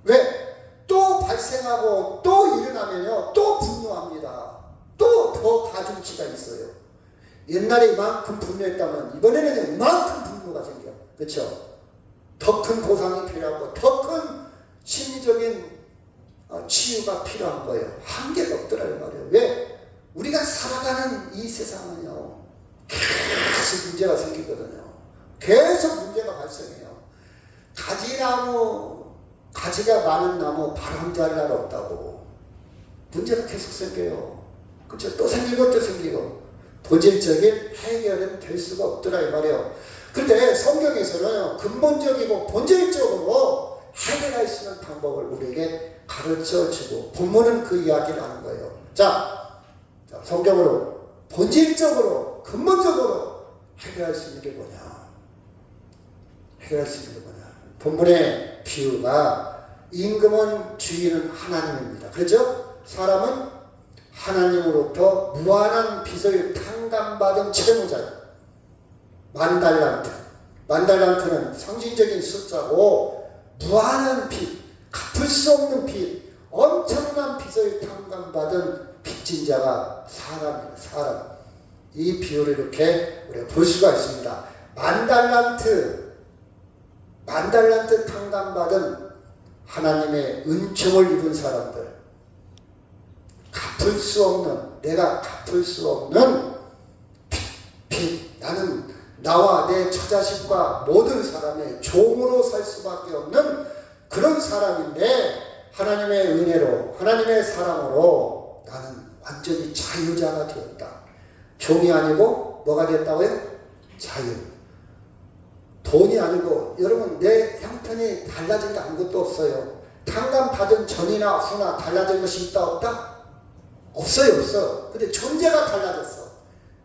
왜? 또 발생하고 또 일어나면요 또 분노합니다. 또 더 가중치가 있어요. 옛날에 이만큼 분노했다면 이번에는 이만큼 분노가 생겨. 그렇죠? 더 큰 보상이 필요하고 더 큰 심리적인 치유가 필요한 거예요. 한계가 없더라는 말이에요. 왜? 우리가 살아가는 이 세상은요 계속 문제가 생기거든요. 계속 문제가 발생해요. 가지가 많은 나무 바람 잘 날 없다고 문제가 계속 생겨요. 그렇죠? 또 생기고 또 생기고 본질적인 해결은 될 수가 없더라 이 말이에요. 근데 성경에서는 근본적이고 본질적으로 해결할 수 있는 방법을 우리에게 가르쳐주고 본문은 그 이야기를 하는 거예요. 자, 성경으로 본질적으로 근본적으로 해결할 수 있는 게 뭐냐? 해결할 수 있는 게 뭐냐? 본문의 비유가 임금은 주인은 하나님입니다. 그렇죠? 사람은 하나님으로부터 무한한 빚을 탕감받은 채무자예요. 만달란트는 상징적인 숫자고 무한한 빚, 갚을 수 없는 빚, 엄청난 빚을 탕감받은 빚진 자가 사람이에요. 사람. 이 비유를 이렇게 우리가 볼 수가 있습니다. 만달란트 탕감받은 하나님의 은총을 입은 사람들, 내가 갚을 수 없는 빚, 나는 나와 내 처자식과 모든 사람의 종으로 살 수밖에 없는 그런 사람인데 하나님의 은혜로, 하나님의 사랑으로 나는 완전히 자유자가 되었다. 종이 아니고 뭐가 됐다고요? 자유. 돈이 아니고 여러분 내 형편이 달라진 게 아무것도 없어요. 탕감받은 전이나 후나 달라진 것이 있다 없다? 없어요. 근데 존재가 달라졌어.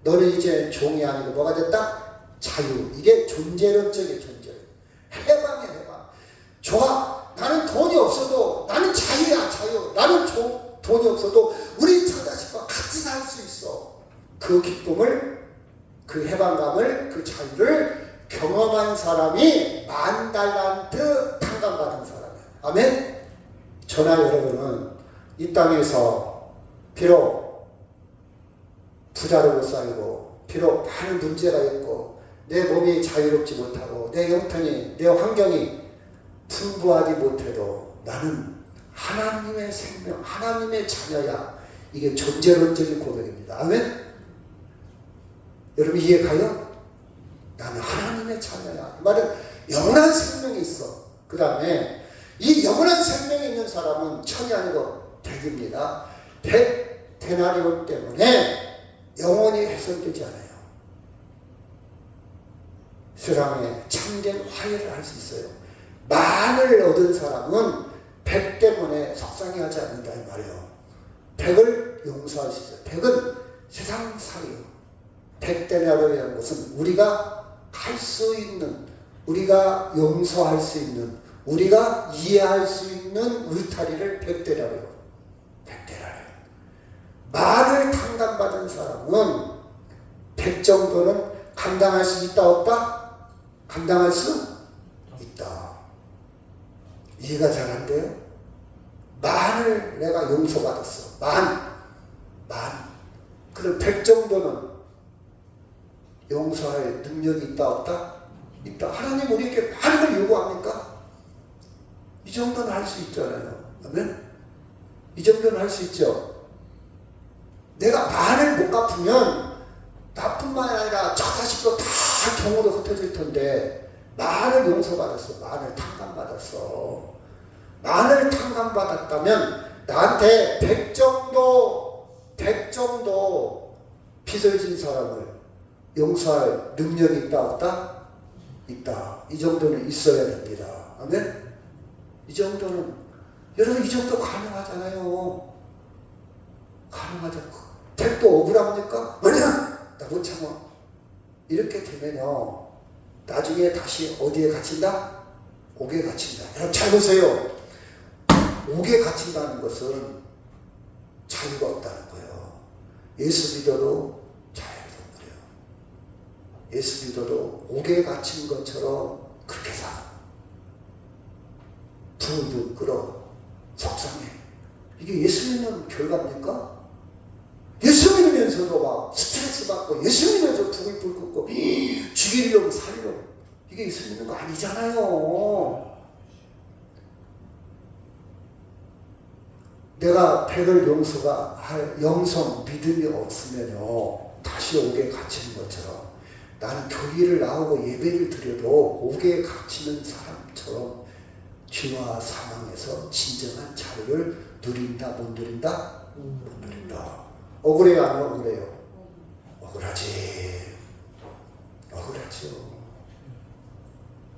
너는 이제 종이 아니고 뭐가 됐다? 자유. 이게 존재론적인 존재. 해방이야, 해방. 좋아. 나는 돈이 없어도 나는 자유야, 자유. 나는 돈이 없어도 우리 처자식과 같이 살 수 있어. 그 기쁨을 그 해방감을, 그 자유를 경험한 사람이 10,000달란트 탕감받은 사람이에요. 아멘? 저나 여러분은 이 땅에서 비록 부자로 못 살고, 비록 많은 문제가 있고, 내 몸이 자유롭지 못하고, 내 형편이, 내 환경이 풍부하지 못해도 나는 하나님의 생명, 하나님의 자녀야. 이게 존재론적인 고백입니다. 아멘? 여러분 이해가요? 나는 하나님의 자녀야. 그 말은 영원한 생명이 있어. 그 다음에 이 영원한 생명이 있는 사람은 천이 아니고 백입니다. 100데나리온 때문에 영원히 훼손되지 않아요. 세상에 참된 화해를 할 수 있어요. 만을 얻은 사람은 100 때문에 속상해하지 않는다 이 말이에요. 100을 용서할 수 있어요. 100은 세상살이요. 100데나리온이라는 것은 우리가 할 수 있는, 우리가 용서할 수 있는, 우리가 이해할 수 있는 울타리를 100데나리온. 100데나리온. 만을 탕감받은 사람은 100 정도는 감당할 수 있다 없다? 감당할 수 있다. 이해가 잘 안 돼요? 만을 내가 용서받았어. 만. 그럼 100 정도는 용서할 능력이 있다 없다? 있다. 하나님 우리에게 많은 걸 요구합니까? 이 정도는 할 수 있잖아요. 아멘? 이 정도는 할 수 있죠. 내가 만을 못 갚으면 나뿐만 아니라 저 자식도 다 경우도 흩어질 텐데, 만을 용서받았어. 만을 탕감받았어. 만을 탕감받았다면 나한테 100 정도 빚을 진 사람을 용서할 능력이 있다 없다? 있다. 이 정도는 있어야 됩니다. 아멘? 이 정도는, 여러분 이 정도 가능하잖아요. 가능하죠. 100도 억울합니까? 아니야! 나 못 참아. 이렇게 되면요, 나중에 다시 어디에 갇힌다? 옥에 갇힌다. 여러분 잘 보세요. 옥에 갇힌다는 것은 자유가 없다는 거예요. 예수 믿어도 자유가 없어요. 예수 믿어도 옥에 갇힌 것처럼 그렇게 살아. 불도 끓어. 속상해. 이게 예수 믿는 결과입니까? 예수 믿으면서도 막 스트레스 받고, 예수 믿으면서 부글부글 끓고, 죽이려고 살려고. 이게 예수 믿는 거 아니잖아요. 내가 100을 용서가 할 영성, 믿음이 없으면요, 다시 옥에 갇히는 것처럼, 나는 교회를 나오고 예배를 드려도 옥에 갇히는 사람처럼 죄와 사망에서 진정한 자유를 누린다, 못 누린다? 못 누린다. 억울해요, 안 억울해요? 억울하지. 억울하죠.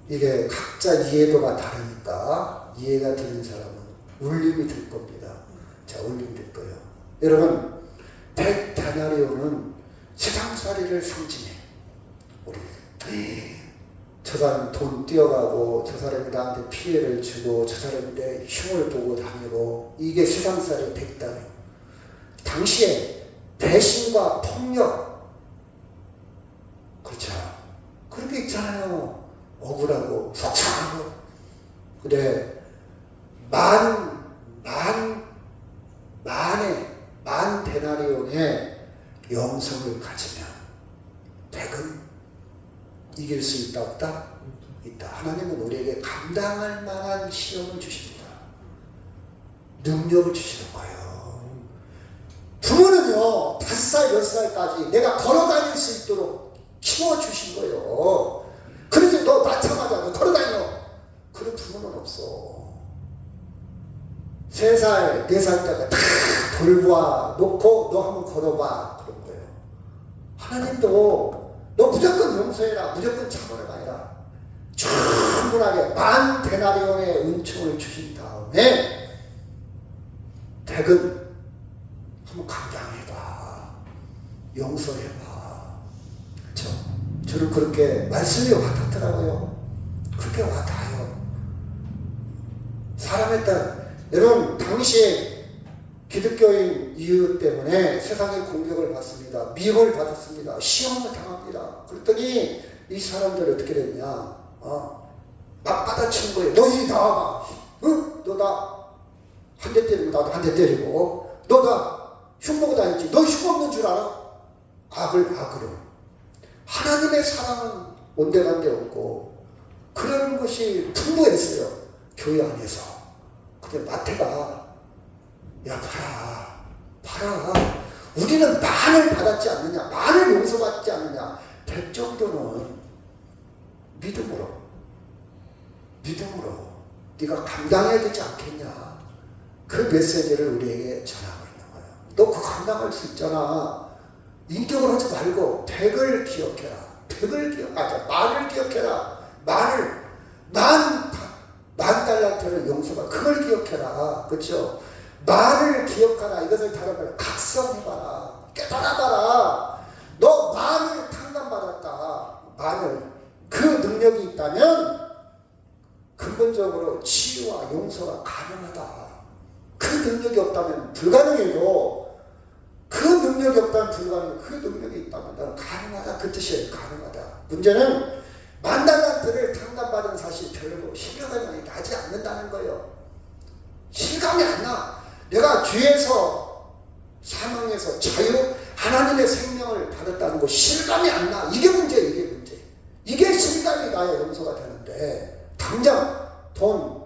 이게 각자 이해도가 다르니까 이해가 되는 사람은 울림이 될 겁니다. 자, 울림이 될 거예요. 여러분, 100데나리온은 세상살이를 상징해. 우리 저 사람 돈 띄어가고, 저 사람이 나한테 피해를 주고, 저 사람이 내 흉을 보고 다니고, 이게 세상살이 100데나리온. 당시에 배신과 폭력, 그렇죠. 그렇게 있잖아요. 억울하고 속상하고. 근데 만 데나리온의 영성을 가지면 100은 이길 수 있다 없다? 있다. 하나님은 우리에게 감당할 만한 시험을 주십니다. 능력을 주시는 거예요. 부모는요, 5살, 6살까지 내가 걸어다닐 수 있도록 키워주신 거예요. 그런데 너 낳자마자 너 걸어다녀. 그런 부모는 없어. 3살, 4살 때가 다 돌보아 놓고 너 한번 걸어봐. 그런 거예요. 하나님도 너 무조건 용서해라, 무조건 참으라 아니라 충분하게 10,000데나리온의 은총을 주신 다음에 100은 한번 감당해봐. 용서해봐. 그렇죠? 저는 그렇게 말씀이 와닿더라고요. 그렇게 와닿아요. 사람에 따라, 여러분 당시에 기독교인 이유 때문에 세상의 공격을 받습니다. 미움을 받았습니다. 시험을 당합니다. 그랬더니 이 사람들이 어떻게 됐냐? 막 받아치는 거예요. 너희 나와봐. 응? 너 나 한 대 때리고 나도 한 대 때리고 너 나 흉보고 다녔지. 너 흉 없는 줄 알아? 악을 악으로. 하나님의 사랑은 온데간데 없고 그런 것이 풍부했어요. 교회 안에서. 근데 마태가 야 봐라. 우리는 만을 받았지 않느냐. 만을 용서받지 않느냐. 될 정도는 믿음으로 네가 감당해야 되지 않겠냐. 그 메시지를 우리에게 전하고 있는 거예요. 너 그거 감당할 수 있잖아. 인격을 하지 말고 백을 기억해라. 만을 기억해라. 만 달란트를 용서받아. 그걸 기억해라. 그렇죠? 만을 기억하라. 이것을 다른 말로 각성해봐라. 깨달아봐라. 너 만을 탕감받았다. 그 능력이 있다면 근본적으로 치유와 용서가 가능하다. 그 능력이 없다면 불가능해도 그 능력이 없다면 불가능해. 그 능력이 있다면 나는 가능하다. 그 뜻이에요. 가능하다. 문제는 만달란트를 탕감받은 사실 별로 실감이 나지 않는다는 거예요. 실감이 안 나. 내가 죄에서 사망에서 자유 하나님의 생명을 받았다는 거 실감이 안 나. 이게 문제. 이게 실감이 나야 용서가 되는데 당장 돈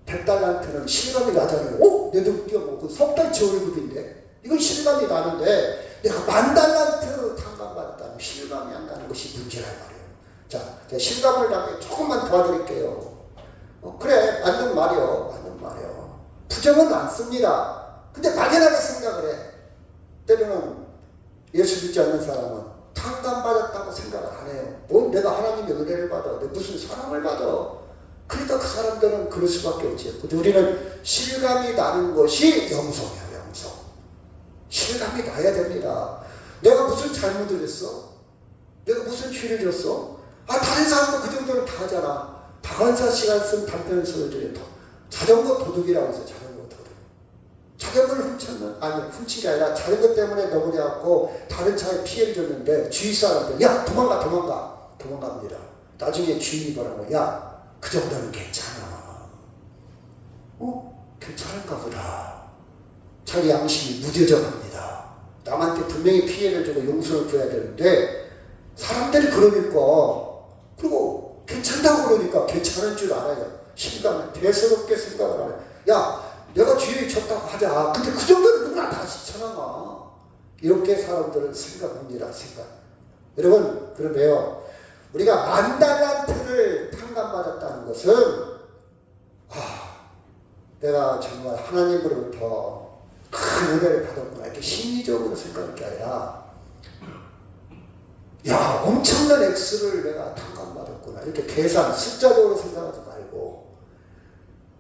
100달란트는 실감이 나잖아요. 내도 뛰어먹고 석달치 월급인데 이건 실감이 나는데 내가 10,000달란트 탕감받았다는 실감이 안 나는 것이 문제란 말이에요. 자, 실감을 나게 조금만 도와드릴게요. 그래, 맞는 말이요. 부정은 않습니다. 근데 막연하게 생각을 해. 때로는 예수 믿지 않는 사람은 탕감받았다고 생각을 안 해요. 내가 하나님의 은혜를 받아. 내가 무슨 사랑을 받아. 그러니까 그 사람들은 그럴 수밖에 없지. 근데 우리는 실감이 나는 것이 영성이야. 실감이 나야 됩니다. 내가 무슨 잘못을 했어? 내가 무슨 죄를 졌어? 다른 사람도 그 정도는 다 하잖아. 박한사 씨가 쓴 단편소설 중에 자전거 도둑이라고 해서 자전거를 훔친 게 아니라 자전거 때문에 넘어져갖고 다른 차에 피해를 줬는데 주위 사람들 야 도망갑니다. 나중에 주인이 뭐라고 야 그 정도는 괜찮아. 괜찮을까 보다. 자기 양심이 무뎌져 갑니다. 남한테 분명히 피해를 주고 용서를 구해야 되는데 사람들이 그러니까 그리고 괜찮다고 그러니까 괜찮은 줄 알아요. 실감을 대수롭게 생각을 알아요. 야 내가 죄에 졌다고 하자. 근데 그 정도는 누구나 다 지쳐나가. 이렇게 사람들은 생각합니다. 여러분 그런데요. 우리가 10,000달란트를 탕감받았다는 것은 내가 정말 하나님으로부터 큰 은혜를 받았구나. 이렇게 심리적으로 생각할 게 아니라 야 엄청난 액수를 내가 탕감받았구나. 이렇게 계산 숫자적으로 생각하지 말고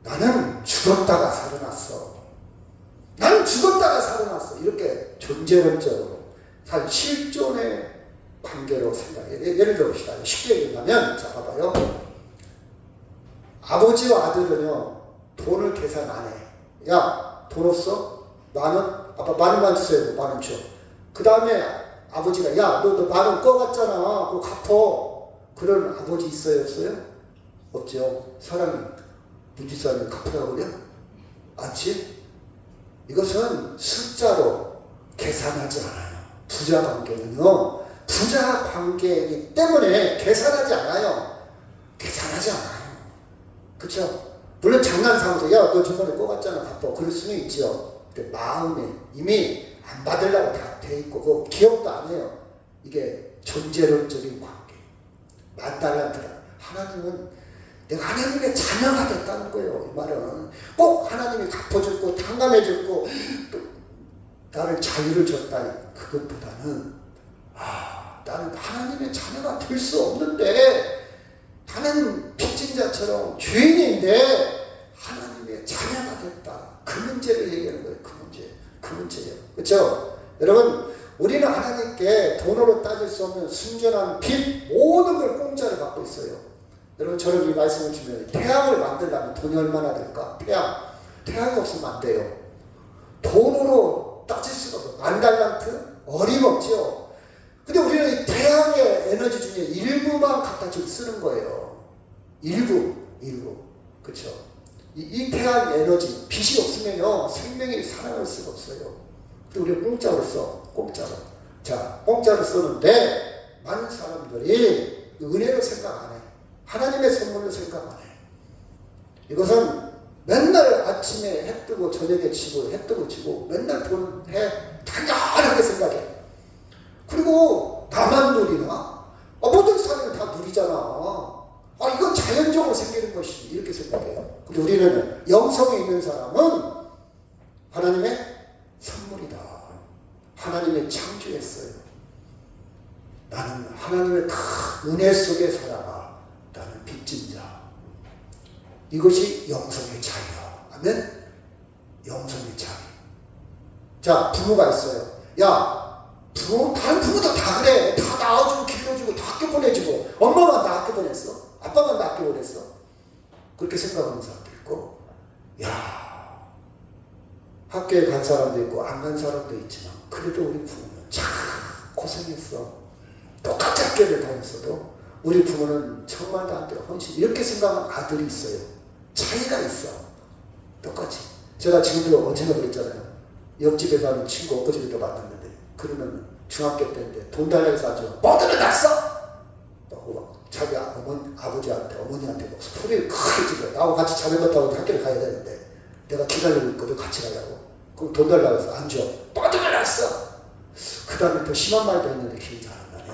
나는 죽었다가 살아났어. 이렇게 존재론적으로 실존의 관계로 생각해. 예를 들어봅시다. 쉽게 얘기하면 자 봐봐요. 아버지와 아들은요 돈을 계산 안 해. 야 돈 없어? 10,000원? 아빠 10,000원만 주세요. 10,000원 줘. 그 다음에 아버지가 야 너 10,000원 꺼갔잖아. 그거 갚어. 그런 아버지 있어요? 없어요? 없죠. 사람이 무지사람이 갚으라고 그래? 않지? 이것은 숫자로 계산하지 않아요. 부자 관계는요. 부자 관계이기 때문에 계산하지 않아요. 그렇죠? 물론 장난삼아서 야 너 저번에 꺼갔잖아. 갚아. 그럴 수는 있죠. 근데 마음에 이미 안 받으려고 다 돼 있고 그거 기억도 안 해요. 이게 존재론적인 관계. 10,000달란트라. 하나님은 내가 하나님의 자녀가 됐다는 거예요. 이 말은 꼭 하나님이 갚아줬고 탕감해줬고 또 나를 자유를 줬다니 그것보다는 나는 하나님의 자녀가 될 수 없는데 나는 빚진자처럼 죄인인데 하나님의 자녀가 됐다. 그 문제를 얘기하는 거예요. 그 문제예요. 그렇죠? 여러분 우리는 하나님께 돈으로 따질 수 없는 순전한 빚 모든 걸 공짜로 받고 있어요. 여러분 저는 이 말씀을 주면 태양을 만들려면 돈이 얼마나 될까? 태양이 없으면 안 돼요. 돈으로 따질 수가 없어. 10,000달란트? 어림없죠. 근데 우리는 이 태양의 에너지 중에 일부만 갖다 지금 쓰는 거예요. 일부. 그쵸? 이 태양 에너지, 빛이 없으면요, 생명이 살아날 수가 없어요. 근데 우리는 공짜로 써. 공짜로. 자, 공짜로 쓰는데, 많은 사람들이 은혜로 생각 안 해. 하나님의 선물로 생각 안 해. 이것은 맨날 아침에 해 뜨고 저녁에 치고 해 뜨고 치고 맨날 돈 해 당연하게 생각해. 그리고 나만 누리나? 모든 사람이 다 누리잖아. 이건 자연적으로 생기는 것이 이렇게 생각해요. 근데 우리는 영성이 있는 사람은 하나님의 선물이다. 하나님의 창조했어요. 나는 하나님의 큰 은혜 속에 살아가. 나는 빚진 자. 이것이 영성의 차이야. 아멘? 영성의 차이. 자, 부모가 있어요. 야, 다른 부모도 다 그래. 다 낳아주고, 길러주고, 다 학교 보내주고. 엄마만 나 학교 보냈어. 아빠만 나 학교 보냈어. 그렇게 생각하는 사람도 있고, 야, 학교에 간 사람도 있고, 안 간 사람도 있지만, 그래도 우리 부모는 참 고생했어. 똑같이 학교를 다녔어도, 우리 부모는 정말 나한테 헌신. 이렇게 생각하는 아들이 있어요. 차이가 있어. 똑같이. 제가 지금도 언제나 그랬잖아요. 옆집에 사는 친구 엊그제도 만났는데, 그러면 중학교 때인데 돈 달라고 해서 아주 뭐들은 났어? 막 자기 아버지한테 어머니한테 막 소리를 크게 질러. 나하고 같이 자전거 타고 학교를 가야 되는데 내가 기다리고 있거든. 같이 가려고. 그럼 돈 달라고 해서 안 줘. 뭐들은 났어? 그 다음에 더 심한 말도 했는데 기억이 잘 안 나네.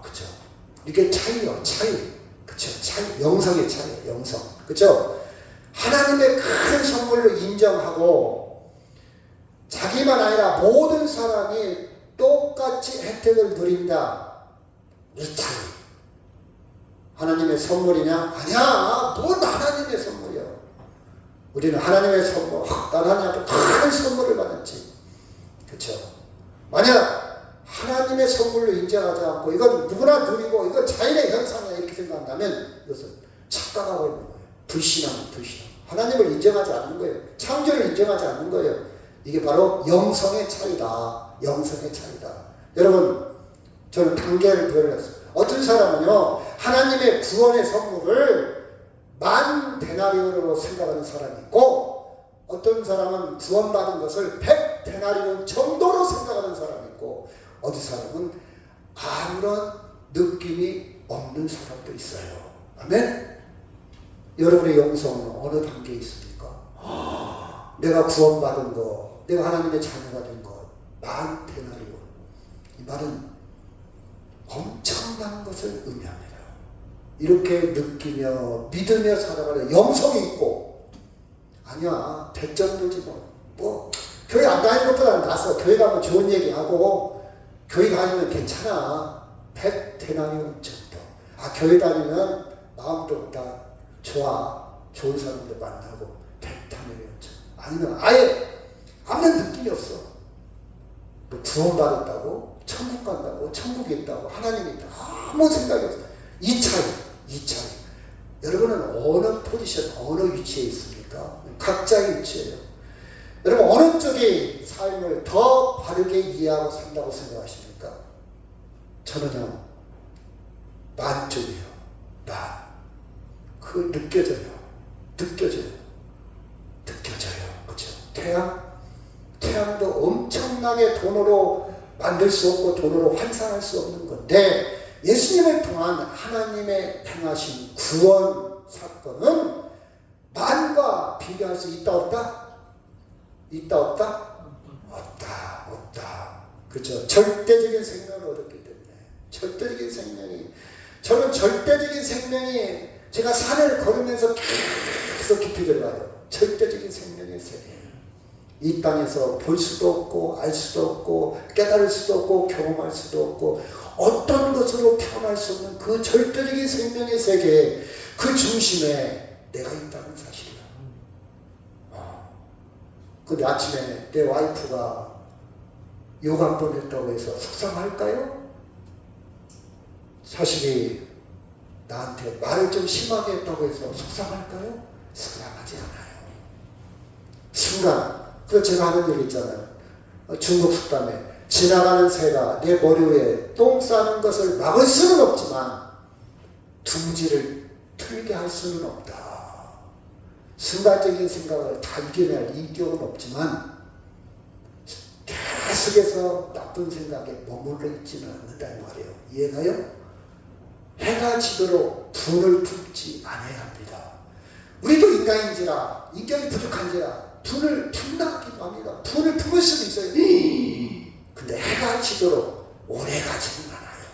그쵸. 이게 차이요. 차이. 그쵸. 차이. 영성의 차이예요. 영성. 그쵸. 하나님의 큰 선물로 인정하고 자기만 아니라 모든 사람이 똑같이 혜택을 누린다. 이 차이. 하나님의 선물이냐? 아니야. 뭔 하나님의 선물이야. 우리는 하나님의 선물, 하나님한테 큰 선물을 받았지. 그렇죠? 만약 하나님의 선물로 인정하지 않고 이건 누구나 누리고 이건 자연의 현상이야 이렇게 생각한다면 이것은 착각하고 있는 거예요. 불신앙. 하나님을 인정하지 않는 거예요. 창조를 인정하지 않는 거예요. 이게 바로 영성의 차이다. 영성의 차이다. 여러분, 저는 단계를 배워냈어요. 어떤 사람은요, 하나님의 구원의 선물을 10,000데나리온으로 생각하는 사람이 있고, 어떤 사람은 구원받은 것을 100데나리온 정도로 생각하는 사람이 있고, 어떤 사람은 아무런 느낌이 없는 사람도 있어요. 아멘? 여러분의 영성은 어느 단계에 있습니까? 내가 구원받은 것, 내가 하나님의 자녀가 된 것, 10,000데나리온. 이 말은 엄청난 것을 의미합니다. 이렇게 느끼며 믿으며 살아가는 영성이 있고, 아니야 100 정도지 뭐 교회 안 다니는 것보다는 낫어. 교회 가면 좋은 얘기하고 교회 다니면 괜찮아. 100데나리온 정도. 교회 다니면 마음도 다 좋아. 좋은 사람들 만나고 100데나리온 정도. 아니면 아예 아무런 느낌이 없어. 뭐 구원받았다고, 천국 간다고, 천국에 있다고, 하나님이 있다. 아무 생각이 없어. 이 차이. 여러분은 어느 포지션, 어느 위치에 있습니까? 각자의 위치예요. 여러분 어느 쪽이 삶을 더 바르게 이해하고 산다고 생각하십니까? 저는요, 만 쪽이에요. 그 느껴져요. 그렇죠? 태양도 엄청나게 돈으로 만들 수 없고 돈으로 환산할 수 없는 건데, 예수님을 통한 하나님의 행하신 구원 사건은 만과 비교할 수 있다 없다? 없다. 그렇죠? 절대적인 생명을 얻었기 때문에. 저는 절대적인 생명이 제가 산을 걸으면서 계속 깊이 들어가요. 절대적인 생명의 세계. 이 땅에서 볼 수도 없고 알 수도 없고 깨달을 수도 없고 경험할 수도 없고 어떤 것으로 표현할 수 없는 그 절대적인 생명의 세계, 그 중심에 내가 있다는 사실이야. 근데 아침에 내 와이프가 욕 한 번 했다고 해서 속상할까요? 사실이 나한테 말을 좀 심하게 했다고 해서 속상할까요? 속상하지 않아요. 순간. 그래서 제가 하는 얘기 있잖아요. 중국 속담에 지나가는 새가 내 머리 위에 똥 싸는 것을 막을 수는 없지만 둥지를 틀게 할 수는 없다. 순간적인 생각을 다 이겨낼 인격은 없지만 계속해서 나쁜 생각에 머물러 있지는 않는다 이 말이에요. 이해가요? 해가 지도록 분을 품지 않아야 합니다. 우리도 인간인지라 인격이 부족한지라 분을 품다기도 합니다. 분을 품을 수도 있어요. 근데 해가 지도록 오래 가지는 않아요.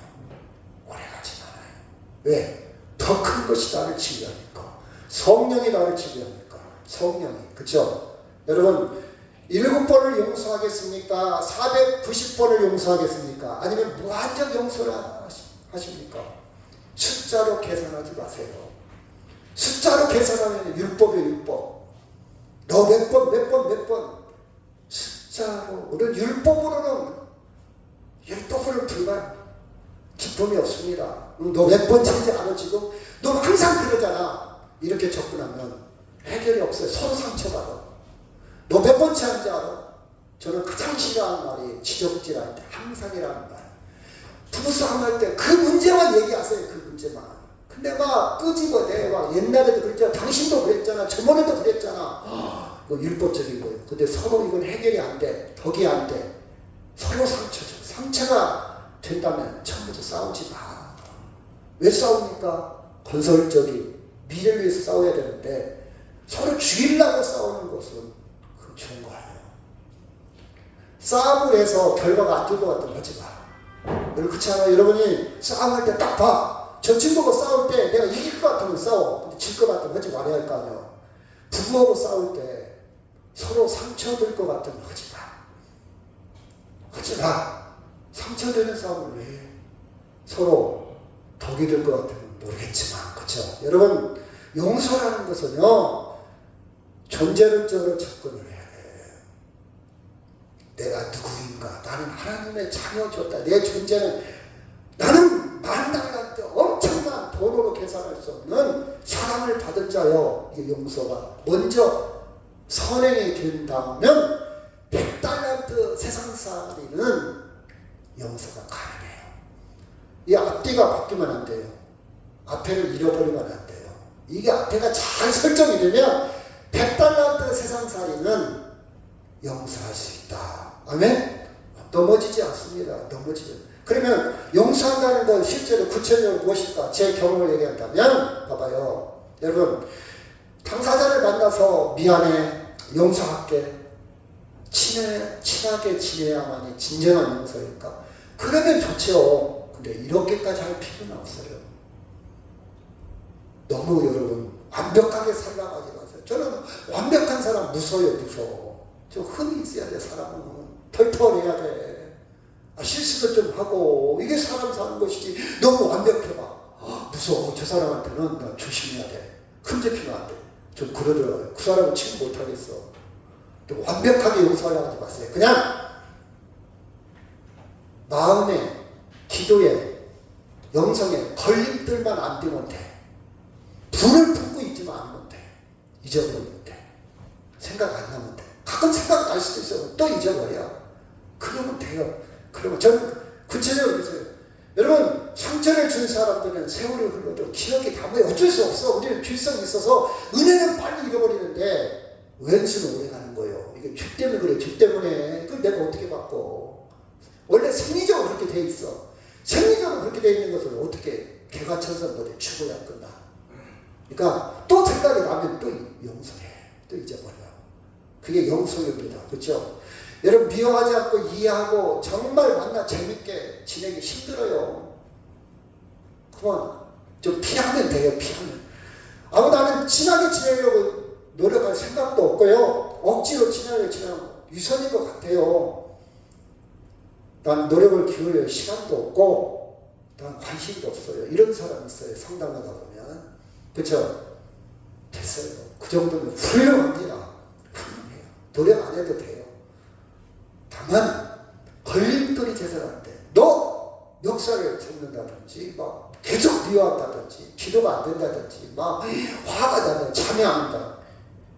오래 가지는 않아요. 왜? 더 큰 것이 나를 지배하니까. 성령이 나를 지배하니까. 성령이. 그쵸? 여러분 7번을 용서하겠습니까? 490번을 용서하겠습니까? 아니면 무한정 용서를 하십니까? 숫자로 계산하지 마세요. 숫자로 계산하면 율법이에요. 율법. 너 몇 번 숫자로. 우리는 율법으로는 불만 기쁨이 없습니다. 너 몇 번 차인지 알아 지금? 너 항상 그러잖아. 이렇게 접근하면 해결이 없어요. 서로 상처받아. 너 몇 번 차인지 알아? 저는 가장 싫어하는 말이 지적질할 때 항상이라는 말. 부부싸움 할 때 그 문제만 얘기하세요. 그 문제만. 근데 막 끄집어내. 막 옛날에도 그랬잖아. 당신도 그랬잖아. 저번에도 그랬잖아. 뭐 율법적인 거예요. 근데 서로 이건 해결이 안 돼. 덕이 안 돼. 서로 상처죠. 상처가 된다면 처음부터 싸우지 마. 왜 싸웁니까? 건설적인 미래를 위해서 싸워야 되는데 서로 죽이려고 싸우는 것은 그 좋은 거 아니에요. 싸움을 해서 결과가 안 좋을 것 같으면 하지 마. 여러분 그렇지 않아요? 여러분이 싸움할 때 딱 봐. 저 친구가 싸울 때 내가 이길 것 같으면 싸워. 근데 질 것 같으면 하지 말아야 할 거 아니에요. 부부하고 싸울 때 서로 상처될 것 같으면 하지 마. 하지 마. 상처되는 싸움을 왜 해? 서로 덕이 될 것 같으면 모르겠지만 그렇죠? 여러분 용서라는 것은요 존재론적으로 접근을 해야 돼. 내가 누구인가? 나는 하나님의 자녀였다. 내 존재는 나는 만달한테 엄청난 돈으로 계산할 수 없는 사랑을 받은 자요. 이게 용서가 먼저 선행이 된다면 100달란트 세상살이는 용서가 가능해요. 이 앞뒤가 바뀌면 안 돼요. 앞에를 잃어버리면 안 돼요. 이게 앞에가 잘 설정이 되면 100달란트 세상살이는 용서할 수 있다. 아멘? 넘어지지 않습니다. 넘어지지. 그러면 용서한다는 건 실제로 구체적으로 무엇일까? 제 경험을 얘기한다면 봐봐요. 여러분 당사자를 만나서 미안해, 용서할게, 친하게 지내야만이 진정한 용서일까? 그러면 좋죠. 근데 이렇게까지 할 필요는 없어요. 너무 여러분 완벽하게 살아가지 마세요. 저는 완벽한 사람 무서워요. 무서워. 좀 흠이 있어야 돼. 사람은 털털해야 돼. 실수도 좀 하고 이게 사람 사는 것이지 너무 완벽해봐. 무서워. 저 사람한테는 나 조심해야 돼. 흠잡히면 안 돼. 좀 그러더라고요. 그 사람은 친구 못하겠어. 완벽하게 용서하려고 하지 마세요. 그냥 마음에, 기도에, 영성에 걸림들만 안 되면 돼. 불을 품고 있지만 않으면 돼. 잊어버리면 돼. 생각 안 나면 돼. 가끔 생각 날 수도 있어. 또 잊어버려. 그러면 돼요. 그러면 저는 구체적으로 그러세요. 여러분 상처를 준 사람들은 세월이 흘러도 기억이 남아요. 어쩔 수 없어. 우리는 필성이 있어서 은혜는 빨리 잃어버리는데 왼수는 오래 가는 거예요. 이게 죄 때문에 그래. 죄 때문에. 그걸 내가 어떻게 바꿔. 원래 생리적으로 그렇게 돼 있어. 생리적으로 그렇게 돼 있는 것을 어떻게 개가천선 못해. 죽어야 끝나. 그러니까 또 생각이 나면 또 용서해. 또 잊어버려. 그게 용서입니다. 그렇죠? 여러분 미워하지 않고 이해하고 정말 만나 재밌게 지내기 힘들어요. 그만 좀 피하면 돼요. 피하면. 아무 나는 친하게 지내려고 노력할 생각도 없고요. 억지로 친하게 지내면 유선인 것 같아요. 난 노력을 기울일 시간도 없고 난 관심도 없어요. 이런 사람이 있어요. 상담하다 보면. 그렇죠? 됐어요. 그 정도면 훌륭합니다. 훌륭해요. 노력 안 해도 돼요. 다만 걸림돌이 돼서는 안 돼. 너 역사를 듣는다든지 막 계속 미워한다든지 기도가 안 된다든지 막 화가 나면 참여한다.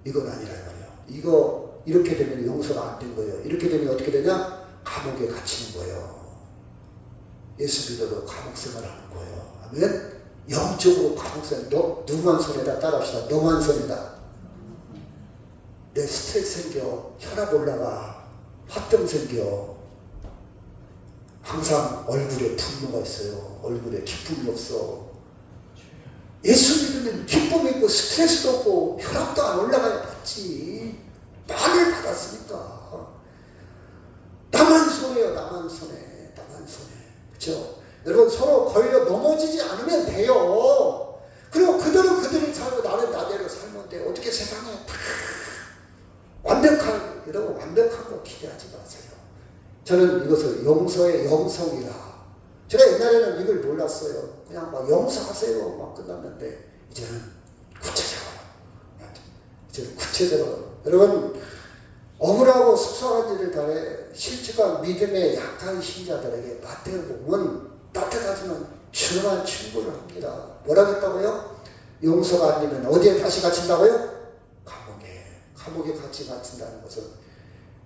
이건 아니라 말이야. 이거 이렇게 되면 용서가 안 된 거예요. 이렇게 되면 어떻게 되냐? 감옥에 갇히는 거예요. 예수 믿어도 감옥 생활하는 거예요. 아멘. 영적으로 감옥 생활. 누구만 손에다 따라합시다. 너만 손에다. 내 스트레스 생겨. 혈압 올라가. 화병 생겨. 항상 얼굴에 분노가 있어요. 얼굴에 기쁨이 없어. 예수 믿으면 기쁨이 있고 스트레스도 없고 혈압도 안 올라가야 받지. 많이 받았으니까. 나만 손해요. 나만 손해. 나만 손해. 그렇죠? 여러분 서로 걸려 넘어지지 않으면 돼요. 그리고 그들은 그들이 살고 나는 나대로 살면 돼. 어떻게 세상에 다 완벽한, 여러분 완벽한 거 기대하지 마세요. 저는 이것을 용서의 영성이라. 제가 옛날에는 이걸 몰랐어요. 그냥 막 용서하세요 막 끝났는데 이제는 구체적으로. 이제는 구체적으로. 여러분 억울하고 속상한 일을 당해 실직한 믿음의 약한 신자들에게 마태복음은 따뜻하지만 중요한 충고를 합니다. 뭐라고 했다고요? 용서가 안 되면 어디에 다시 갇힌다고요? 감옥에 같이 갇힌다는 것은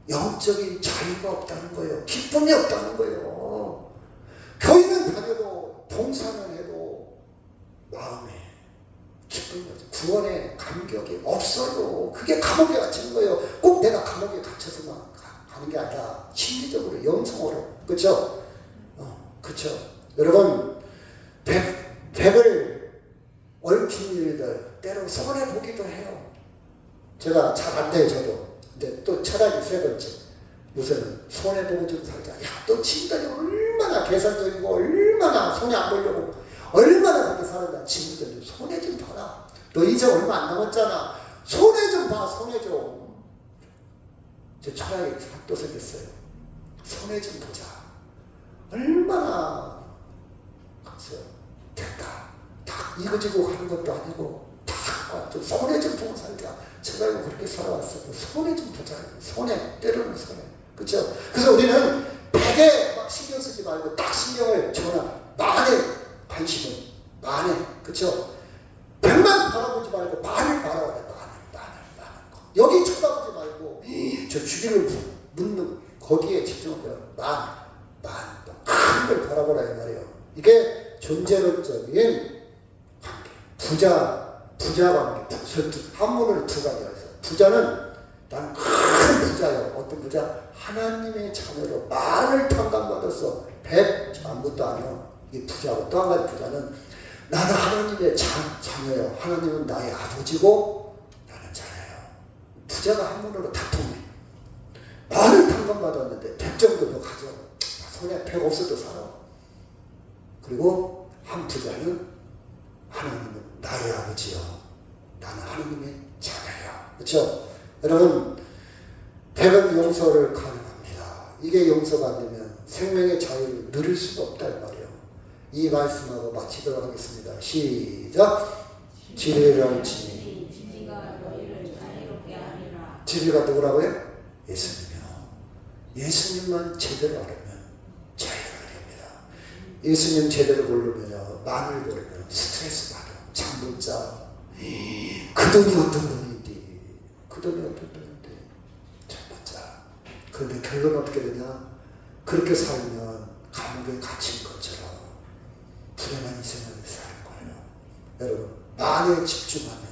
영적인 자유가 없다는 거예요. 기쁨이 없다는 거예요. 교회는 다녀도 봉사는 해도 마음에 기쁨이 없어요. 구원의 감격이 없어요. 그게 감옥에 갇히는 거예요. 꼭 내가 감옥에 갇혀서만 가는 게 아니라 심리적으로 영성으로. 그렇죠? 그렇죠. 여러분 백을 얽힌 일들 때로 손해보기도 해요. 제가 잘 안 돼요, 저도. 근데 또 차라리 세 번째. 요새는 손해보고 좀 살자. 야, 너 친구들이 얼마나 계산적이고, 얼마나 손해 안 보려고, 얼마나 그렇게 사는다. 친구들 좀 손해 좀 봐라. 너 이제 얼마 안 남았잖아. 손해 좀 봐, 손해 좀. 저 차라리 또 생겼어요. 손해 좀 보자. 얼마나, 그쵸. 됐다. 딱 이거지고 하는 것도 아니고, 좀 손해 좀 보고 살자. 제가 이거 그렇게 살아왔어요. 손해 좀 보자. 손해, 때로는 손해. 그렇죠? 그래서 우리는 백에 막 신경 쓰지 말고 딱 신경을 전하. 만에 관심은 만에. 그렇죠? 백만 바라보지 말고 만을 바라봐야 돼. 만을. 여기 쳐다보지 말고 저 주기를 묻는 거기에 집중하면 큰 걸 바라보라 이 말이에요. 이게 존재론적인 관계. 부자 관계. 한문을 두 가지가 있어요. 부자는 나는 큰 부자예요. 어떤 부자? 하나님의 자녀로 많을 탕감받았어. 100 아무것도 아니요. 이 부자고 또 한 가지 부자는 나는 하나님의 자녀예요. 하나님은 나의 아버지고 나는 자녀예요. 부자가 한문으로 다 통해. 많을 탕감받았는데 100 정도 더 가져. 손에 100 없어도 살아. 그리고 한 부자는 하나님은 나의 아버지요. 나는 하나님의 자녀야. 그렇죠? 여러분, 백은 용서를 가능합니다. 이게 용서가 안 되면 생명의 자유를 누릴 수가 없다 이 말이에요. 이 말씀하고 마치도록 하겠습니다. 시작. 진리를 지니. 진리가 누구라고요? 예수님이요. 예수님만 제대로 알면 자유를 누립니다. 예수님 제대로 모르면요, 만을 모르면 스트레스 받아. 잠못자. 그 돈이 어떤 돈인데, 잠못자. 그런데 결론은 어떻게 되냐? 그렇게 살면 감옥에 갇힌 것처럼 불행한 인생을 사는 거예요. 여러분, 만에 집중하면